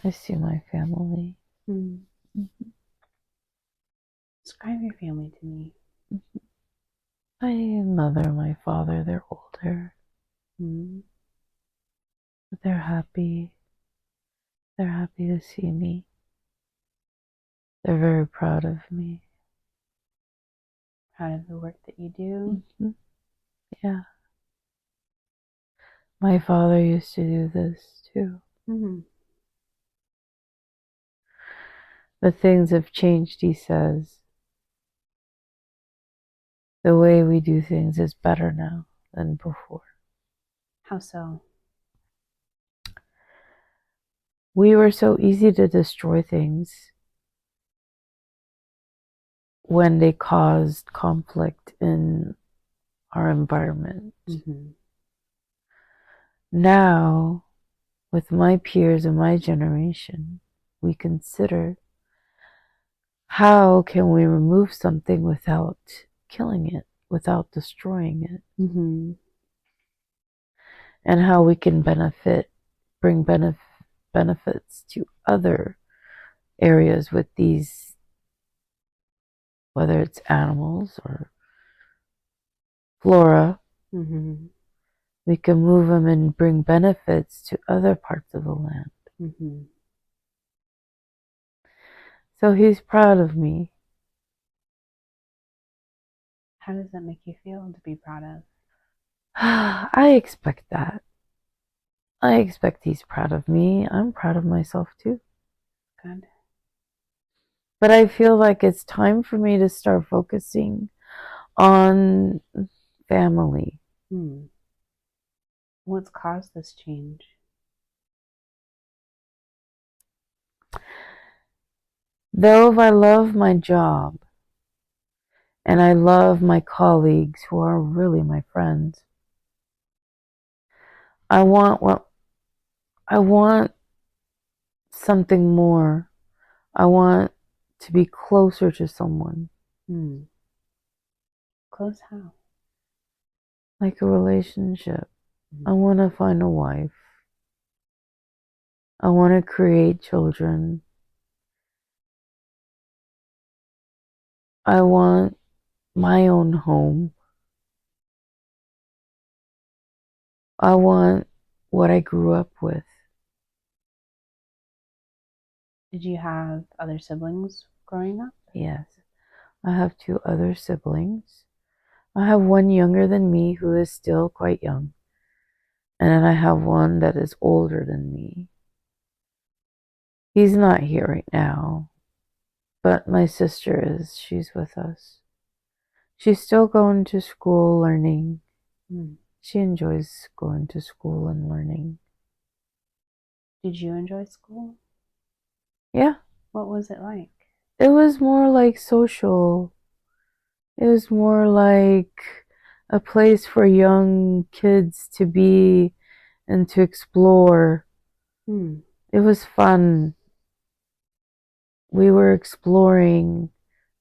I see my family. Mm-hmm. Describe your family to me. My mother, my father, they're older. Mm-hmm. But they're happy. They're happy to see me. They're very proud of me. Proud of the work that you do. Mm-hmm. Yeah. My father used to do this too. Mm-hmm. But things have changed, he says. The way we do things is better now than before. How so? We were so easy to destroy things when they caused conflict in our environment. Mm-hmm. Now, with my peers and my generation, we consider how can we remove something without killing it, without destroying it, Mm-hmm. and how we can bring benefits to other areas with these, whether it's animals or flora. Mm-hmm. We can move them and bring benefits to other parts of the land. Mm-hmm. So he's proud of me. How does that make you feel to be proud of? I expect that. I expect he's proud of me. I'm proud of myself too. Good. But I feel like it's time for me to start focusing on family. What's caused this change? Though if I love my job and I love my colleagues who are really my friends, I want something more. I want to be closer to someone. Close how? Like a relationship. I want to find a wife. I want to create children. I want my own home. I want what I grew up with. Did you have other siblings growing up? Yes. I have 2 other siblings. I have one younger than me who is still quite young. And then I have one that is older than me. He's not here right now, but my sister is. She's with us. She's still going to school, learning. She enjoys going to school and learning. Did you enjoy school? Yeah. What was it like? It was more like social. It was more like a place for young kids to be and to explore. It was fun. We were exploring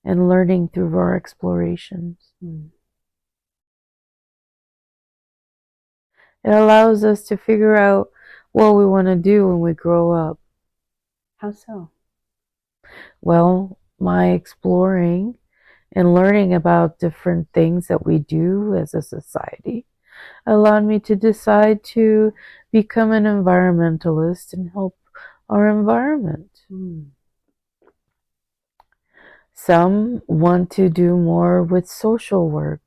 and learning through our explorations. It allows us to figure out what we want to do when we grow up. How so? Well, my exploring and learning about different things that we do as a society allowed me to decide to become an environmentalist and help our environment. Some want to do more with social work,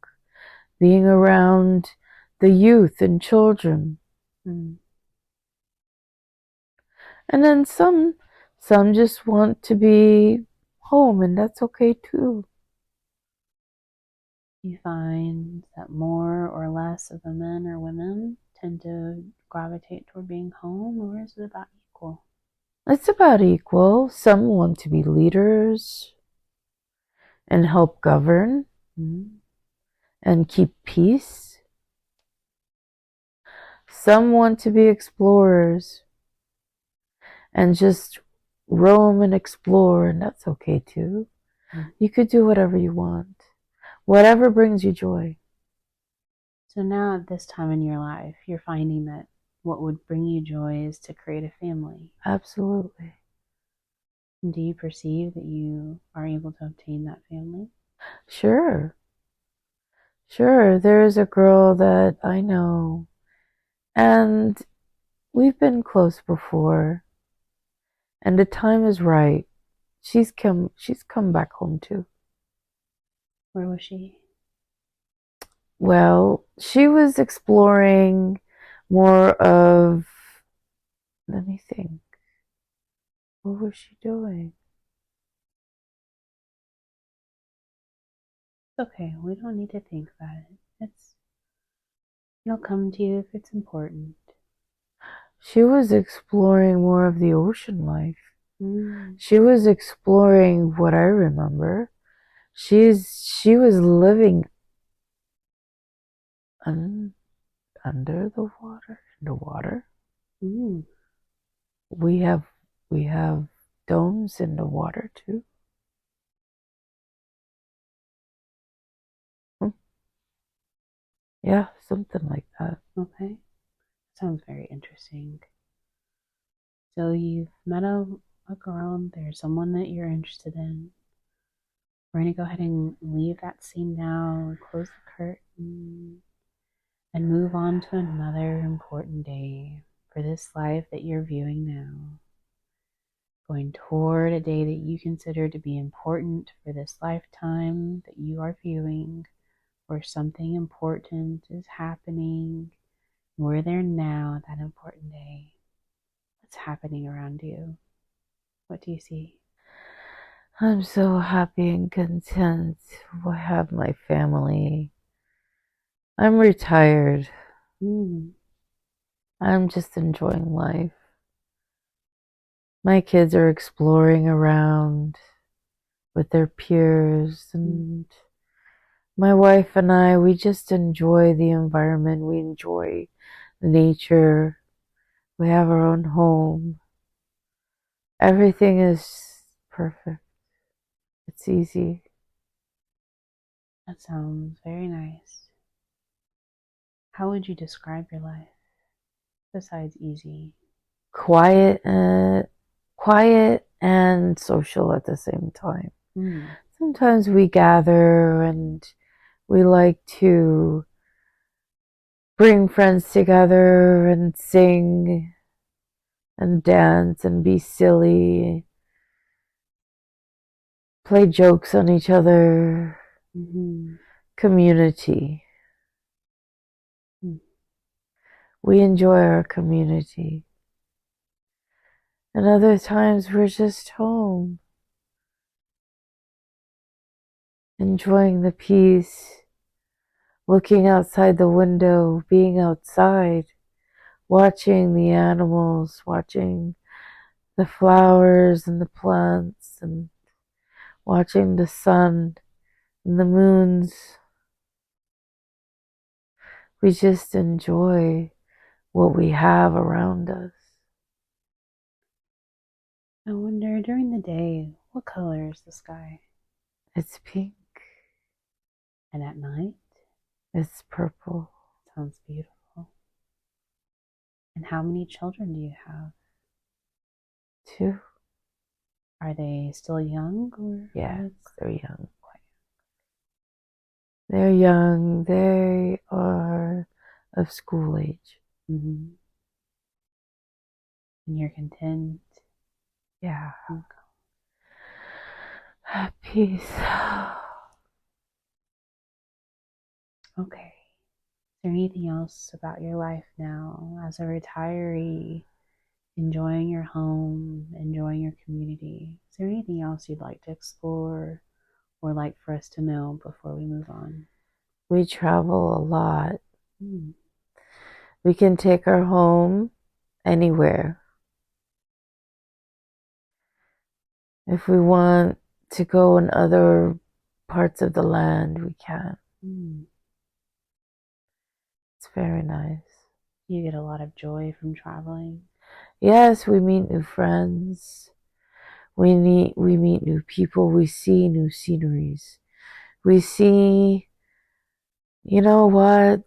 being around the youth and children. And then some just want to be home, and that's okay too. You find that more or less of the men or women tend to gravitate toward being home, or is it about equal? It's about equal. Some want to be leaders and help govern and keep peace. Some want to be explorers and just roam and explore, and that's okay too. You could do whatever you want, whatever brings you joy. So now at this time in your life, you're finding that what would bring you joy is to create a family. Absolutely. Do you perceive that you are able to obtain that family? Sure. There is a girl that I know, and we've been close before, and the time is right. She's come back home too. Where was she? Well, she was exploring more of, let me think. What was she doing? Okay, we don't need to think about it. It'll come to you if it's important. She was exploring more of the ocean life. She was exploring what I remember. She was living under the water, in the water. We have domes in the water too. Yeah, something like that. Okay. Sounds very interesting. So you've met a girl, there's someone that you're interested in. We're going to go ahead and leave that scene now, close the curtain, and move on to another important day for this life that you're viewing now. Going toward a day that you consider to be important for this lifetime that you are viewing, where something important is happening. We're there now, that important day. What's happening around you? What do you see? I'm so happy and content. I have my family. I'm retired. I'm just enjoying life. My kids are exploring around with their peers, and my wife and I, we just enjoy the environment. We enjoy nature. We have our own home. Everything is perfect. It's easy. That sounds very nice. How would you describe your life besides easy? Quiet and social at the same time. Sometimes we gather and we like to bring friends together and sing and dance and be silly, play jokes on each other. Community. We enjoy our community. And other times we're just home, enjoying the peace, looking outside the window, being outside, watching the animals, watching the flowers and the plants, and watching the sun and the moons. We just enjoy what we have around us. I wonder, during the day, what color is the sky? It's pink. And at night? It's purple. Sounds beautiful. And how many children do you have? 2. Are they still young, or Yes, they're young. quite They're young. They are of school age. young? And you're content? Yeah. Okay. Peace. Okay. Is there anything else about your life now as a retiree, enjoying your home, enjoying your community? Is there anything else you'd like to explore or like for us to know before we move on? We travel a lot. We can take our home anywhere. If we want to go in other parts of the land, we can. It's very nice. You get a lot of joy from traveling. Yes, we meet new friends. We meet new people. We see new sceneries. We see, you know what?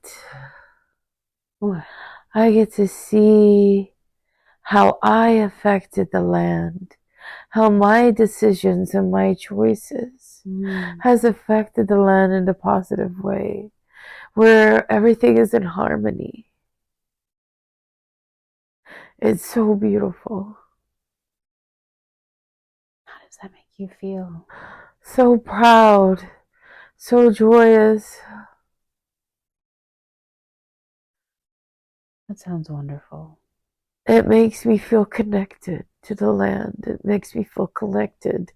What? I get to see how I affected the land, how my decisions and my choices has affected the land in a positive way, where everything is in harmony. It's so beautiful. How does that make you feel? So proud, so joyous. That sounds wonderful. It makes me feel connected to the land. It makes me feel connected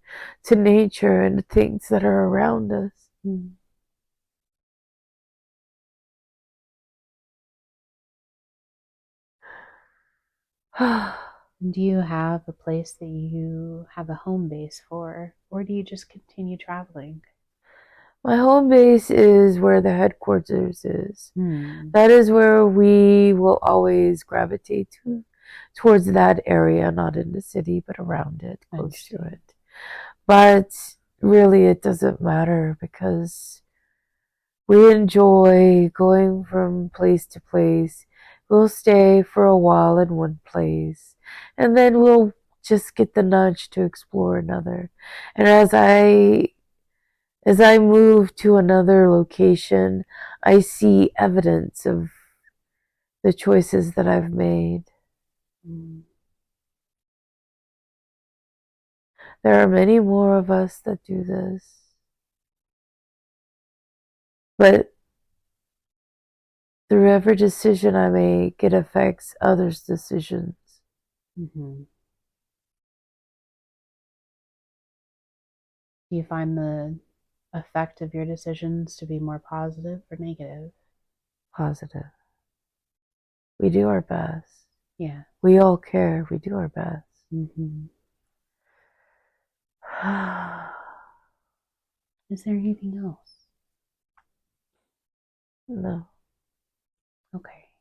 to nature and the things that are around us. Do you have a place that you have a home base for, or do you just continue traveling? My home base is where the headquarters is. That is where we will always gravitate towards that area, not in the city, but around it, close to it. But really, it doesn't matter because we enjoy going from place to place. We'll stay for a while in one place, and then we'll just get the nudge to explore another. And as I move to another location, I see evidence of the choices that I've made. There are many more of us that do this. But through every decision I make, it affects others' decisions. Do you find the effect of your decisions to be more positive or negative? Positive. We do our best. Yeah. We all care. We do our best. Is there anything else? No. Okay.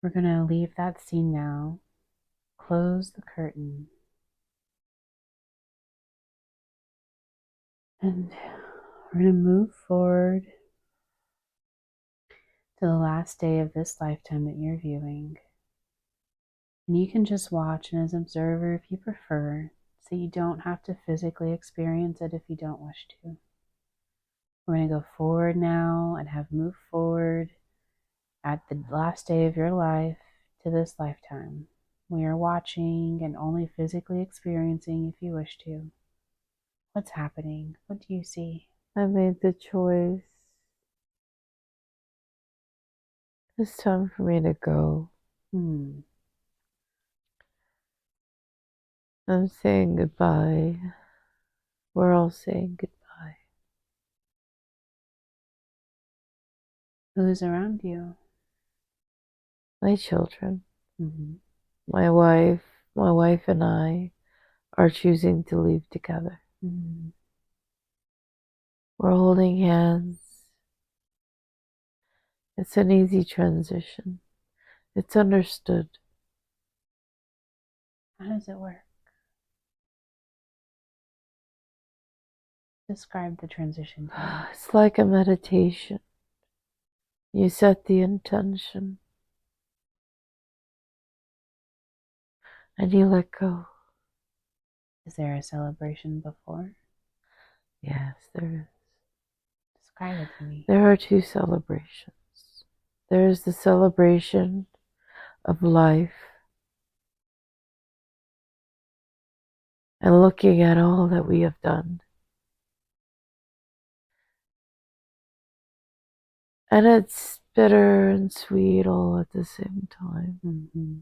We're going to leave that scene now. Close the curtain. And we're going to move forward to the last day of this lifetime that you're viewing. And you can just watch and as an observer if you prefer, so you don't have to physically experience it if you don't wish to. We're going to go forward now and have moved forward at the last day of your life to this lifetime. We are watching and only physically experiencing if you wish to. What's happening? What do you see? I made the choice. It's time for me to go. I'm saying goodbye. We're all saying goodbye. Who's around you? My children, Mm-hmm. my wife and I are choosing to leave together. Mm-hmm. We're holding hands. It's an easy transition. It's understood. How does it work? Describe the transition to me. It's like a meditation. You set the intention and you let go. Is there a celebration before? Yes, there is. Describe it to me. There are two celebrations. There is the celebration of life and looking at all that we have done. And it's bitter and sweet all at the same time. Mm-hmm.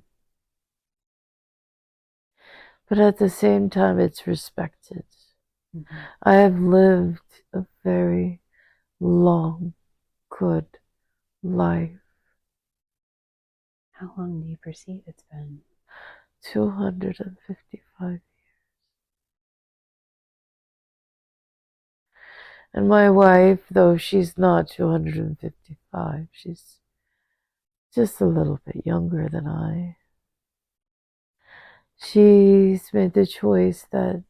But at the same time, it's respected. Mm-hmm. I have lived a very long, good life. How long do you perceive it's been? 255. And my wife, though she's not 255, she's just a little bit younger than I. She's made the choice that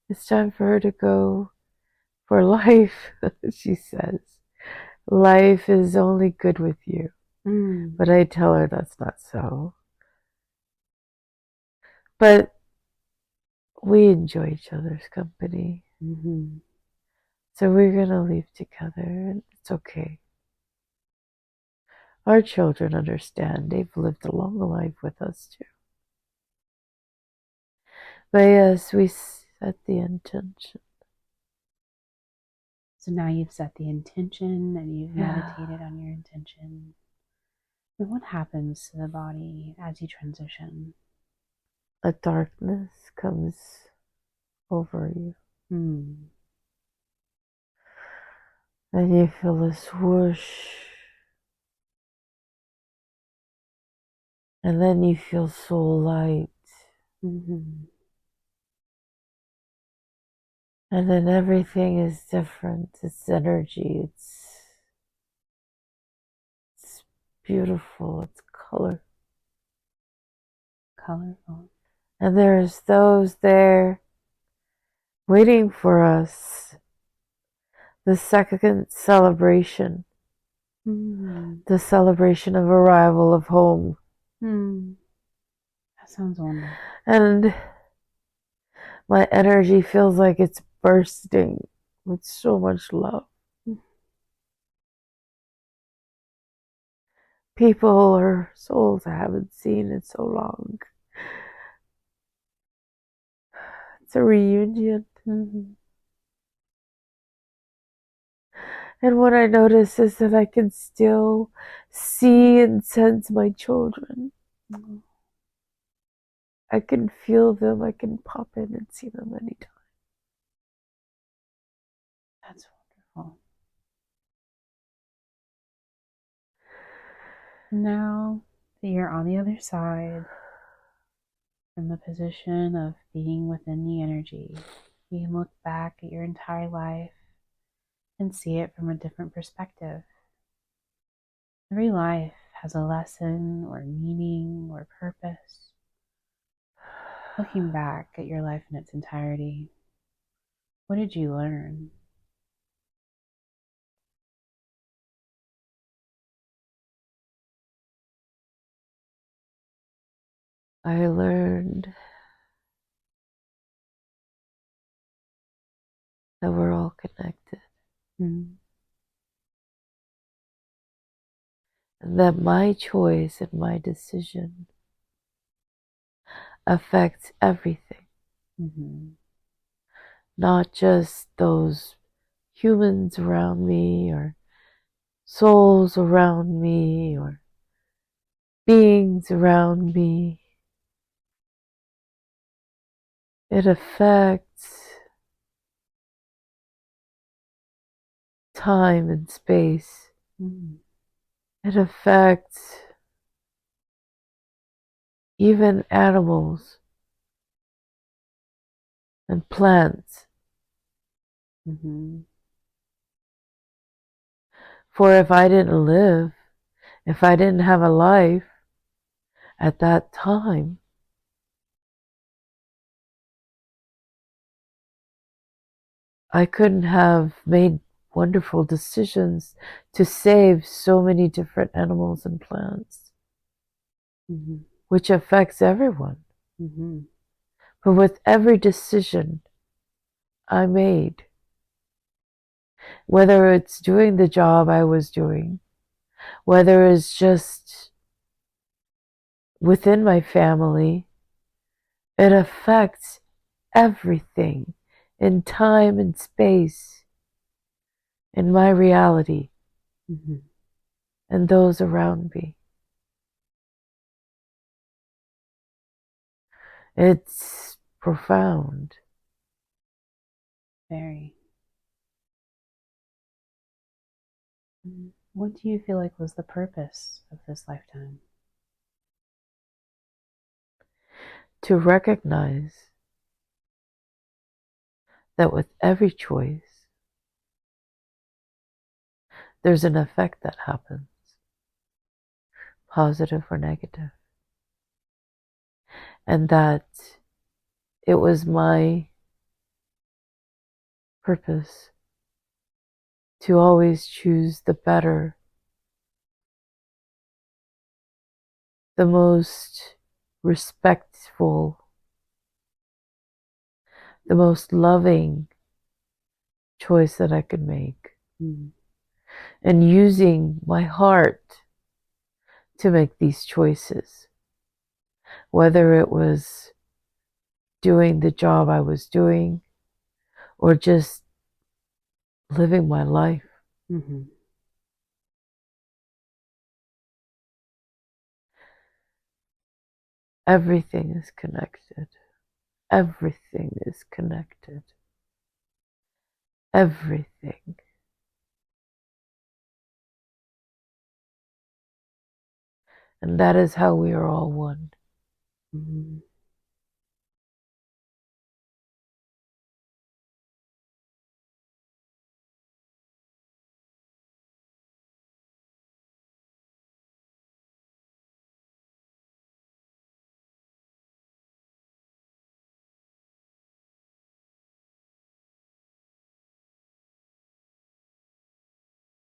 it's time for her to go for life. She says, life is only good with you. Mm. But I tell her that's not so. But we enjoy each other's company. Mm-hmm. So we're going to leave together, and it's okay. Our children understand. They've lived a long life with us too. But yes, we set the intention. So now you've set the intention and you've Yeah. meditated on your intention. And what happens to the body as you transition? A darkness comes over you. Mm. And you feel a swoosh. And then you feel so light. Mm-hmm. And then everything is different. It's energy. It's beautiful. It's color. Colorful. And there's those there waiting for us. The second celebration. Mm. The celebration of arrival of home. Mm. That sounds wonderful. And my energy feels like it's bursting with so much love. People or souls I haven't seen in so long. It's a reunion. Mm-hmm. And what I notice is that I can still see and sense my children. Mm-hmm. I can feel them. I can pop in and see them anytime. That's wonderful. Now that you're on the other side, from the position of being within the energy, you can look back at your entire life and see it from a different perspective. Every life has a lesson or meaning or purpose. Looking back at your life in its entirety, what did you learn? I learned that we're all connected. Mm. And that my choice and my decision affects everything. Mm-hmm. Not just those humans around me or souls around me or beings around me. It affects time and space. Mm. It affects even animals and plants. Mm-hmm. For if I didn't live, if I didn't have a life at that time, I couldn't have made wonderful decisions to save so many different animals and plants, Mm-hmm. which affects everyone. Mm-hmm. But with every decision I made, whether it's doing the job I was doing, whether it's just within my family, it affects everything in time and space, in my reality, Mm-hmm. and those around me. It's profound. Very. What do you feel like was the purpose of this lifetime? To recognize that with every choice, there's an effect that happens, positive or negative, and that it was my purpose to always choose the better, the most respectful, the most loving choice that I could make. Mm. And using my heart to make these choices, whether it was doing the job I was doing or just living my life. Mm-hmm. Everything is connected. Everything is connected. Everything. And that is how we are all one. Mm-hmm.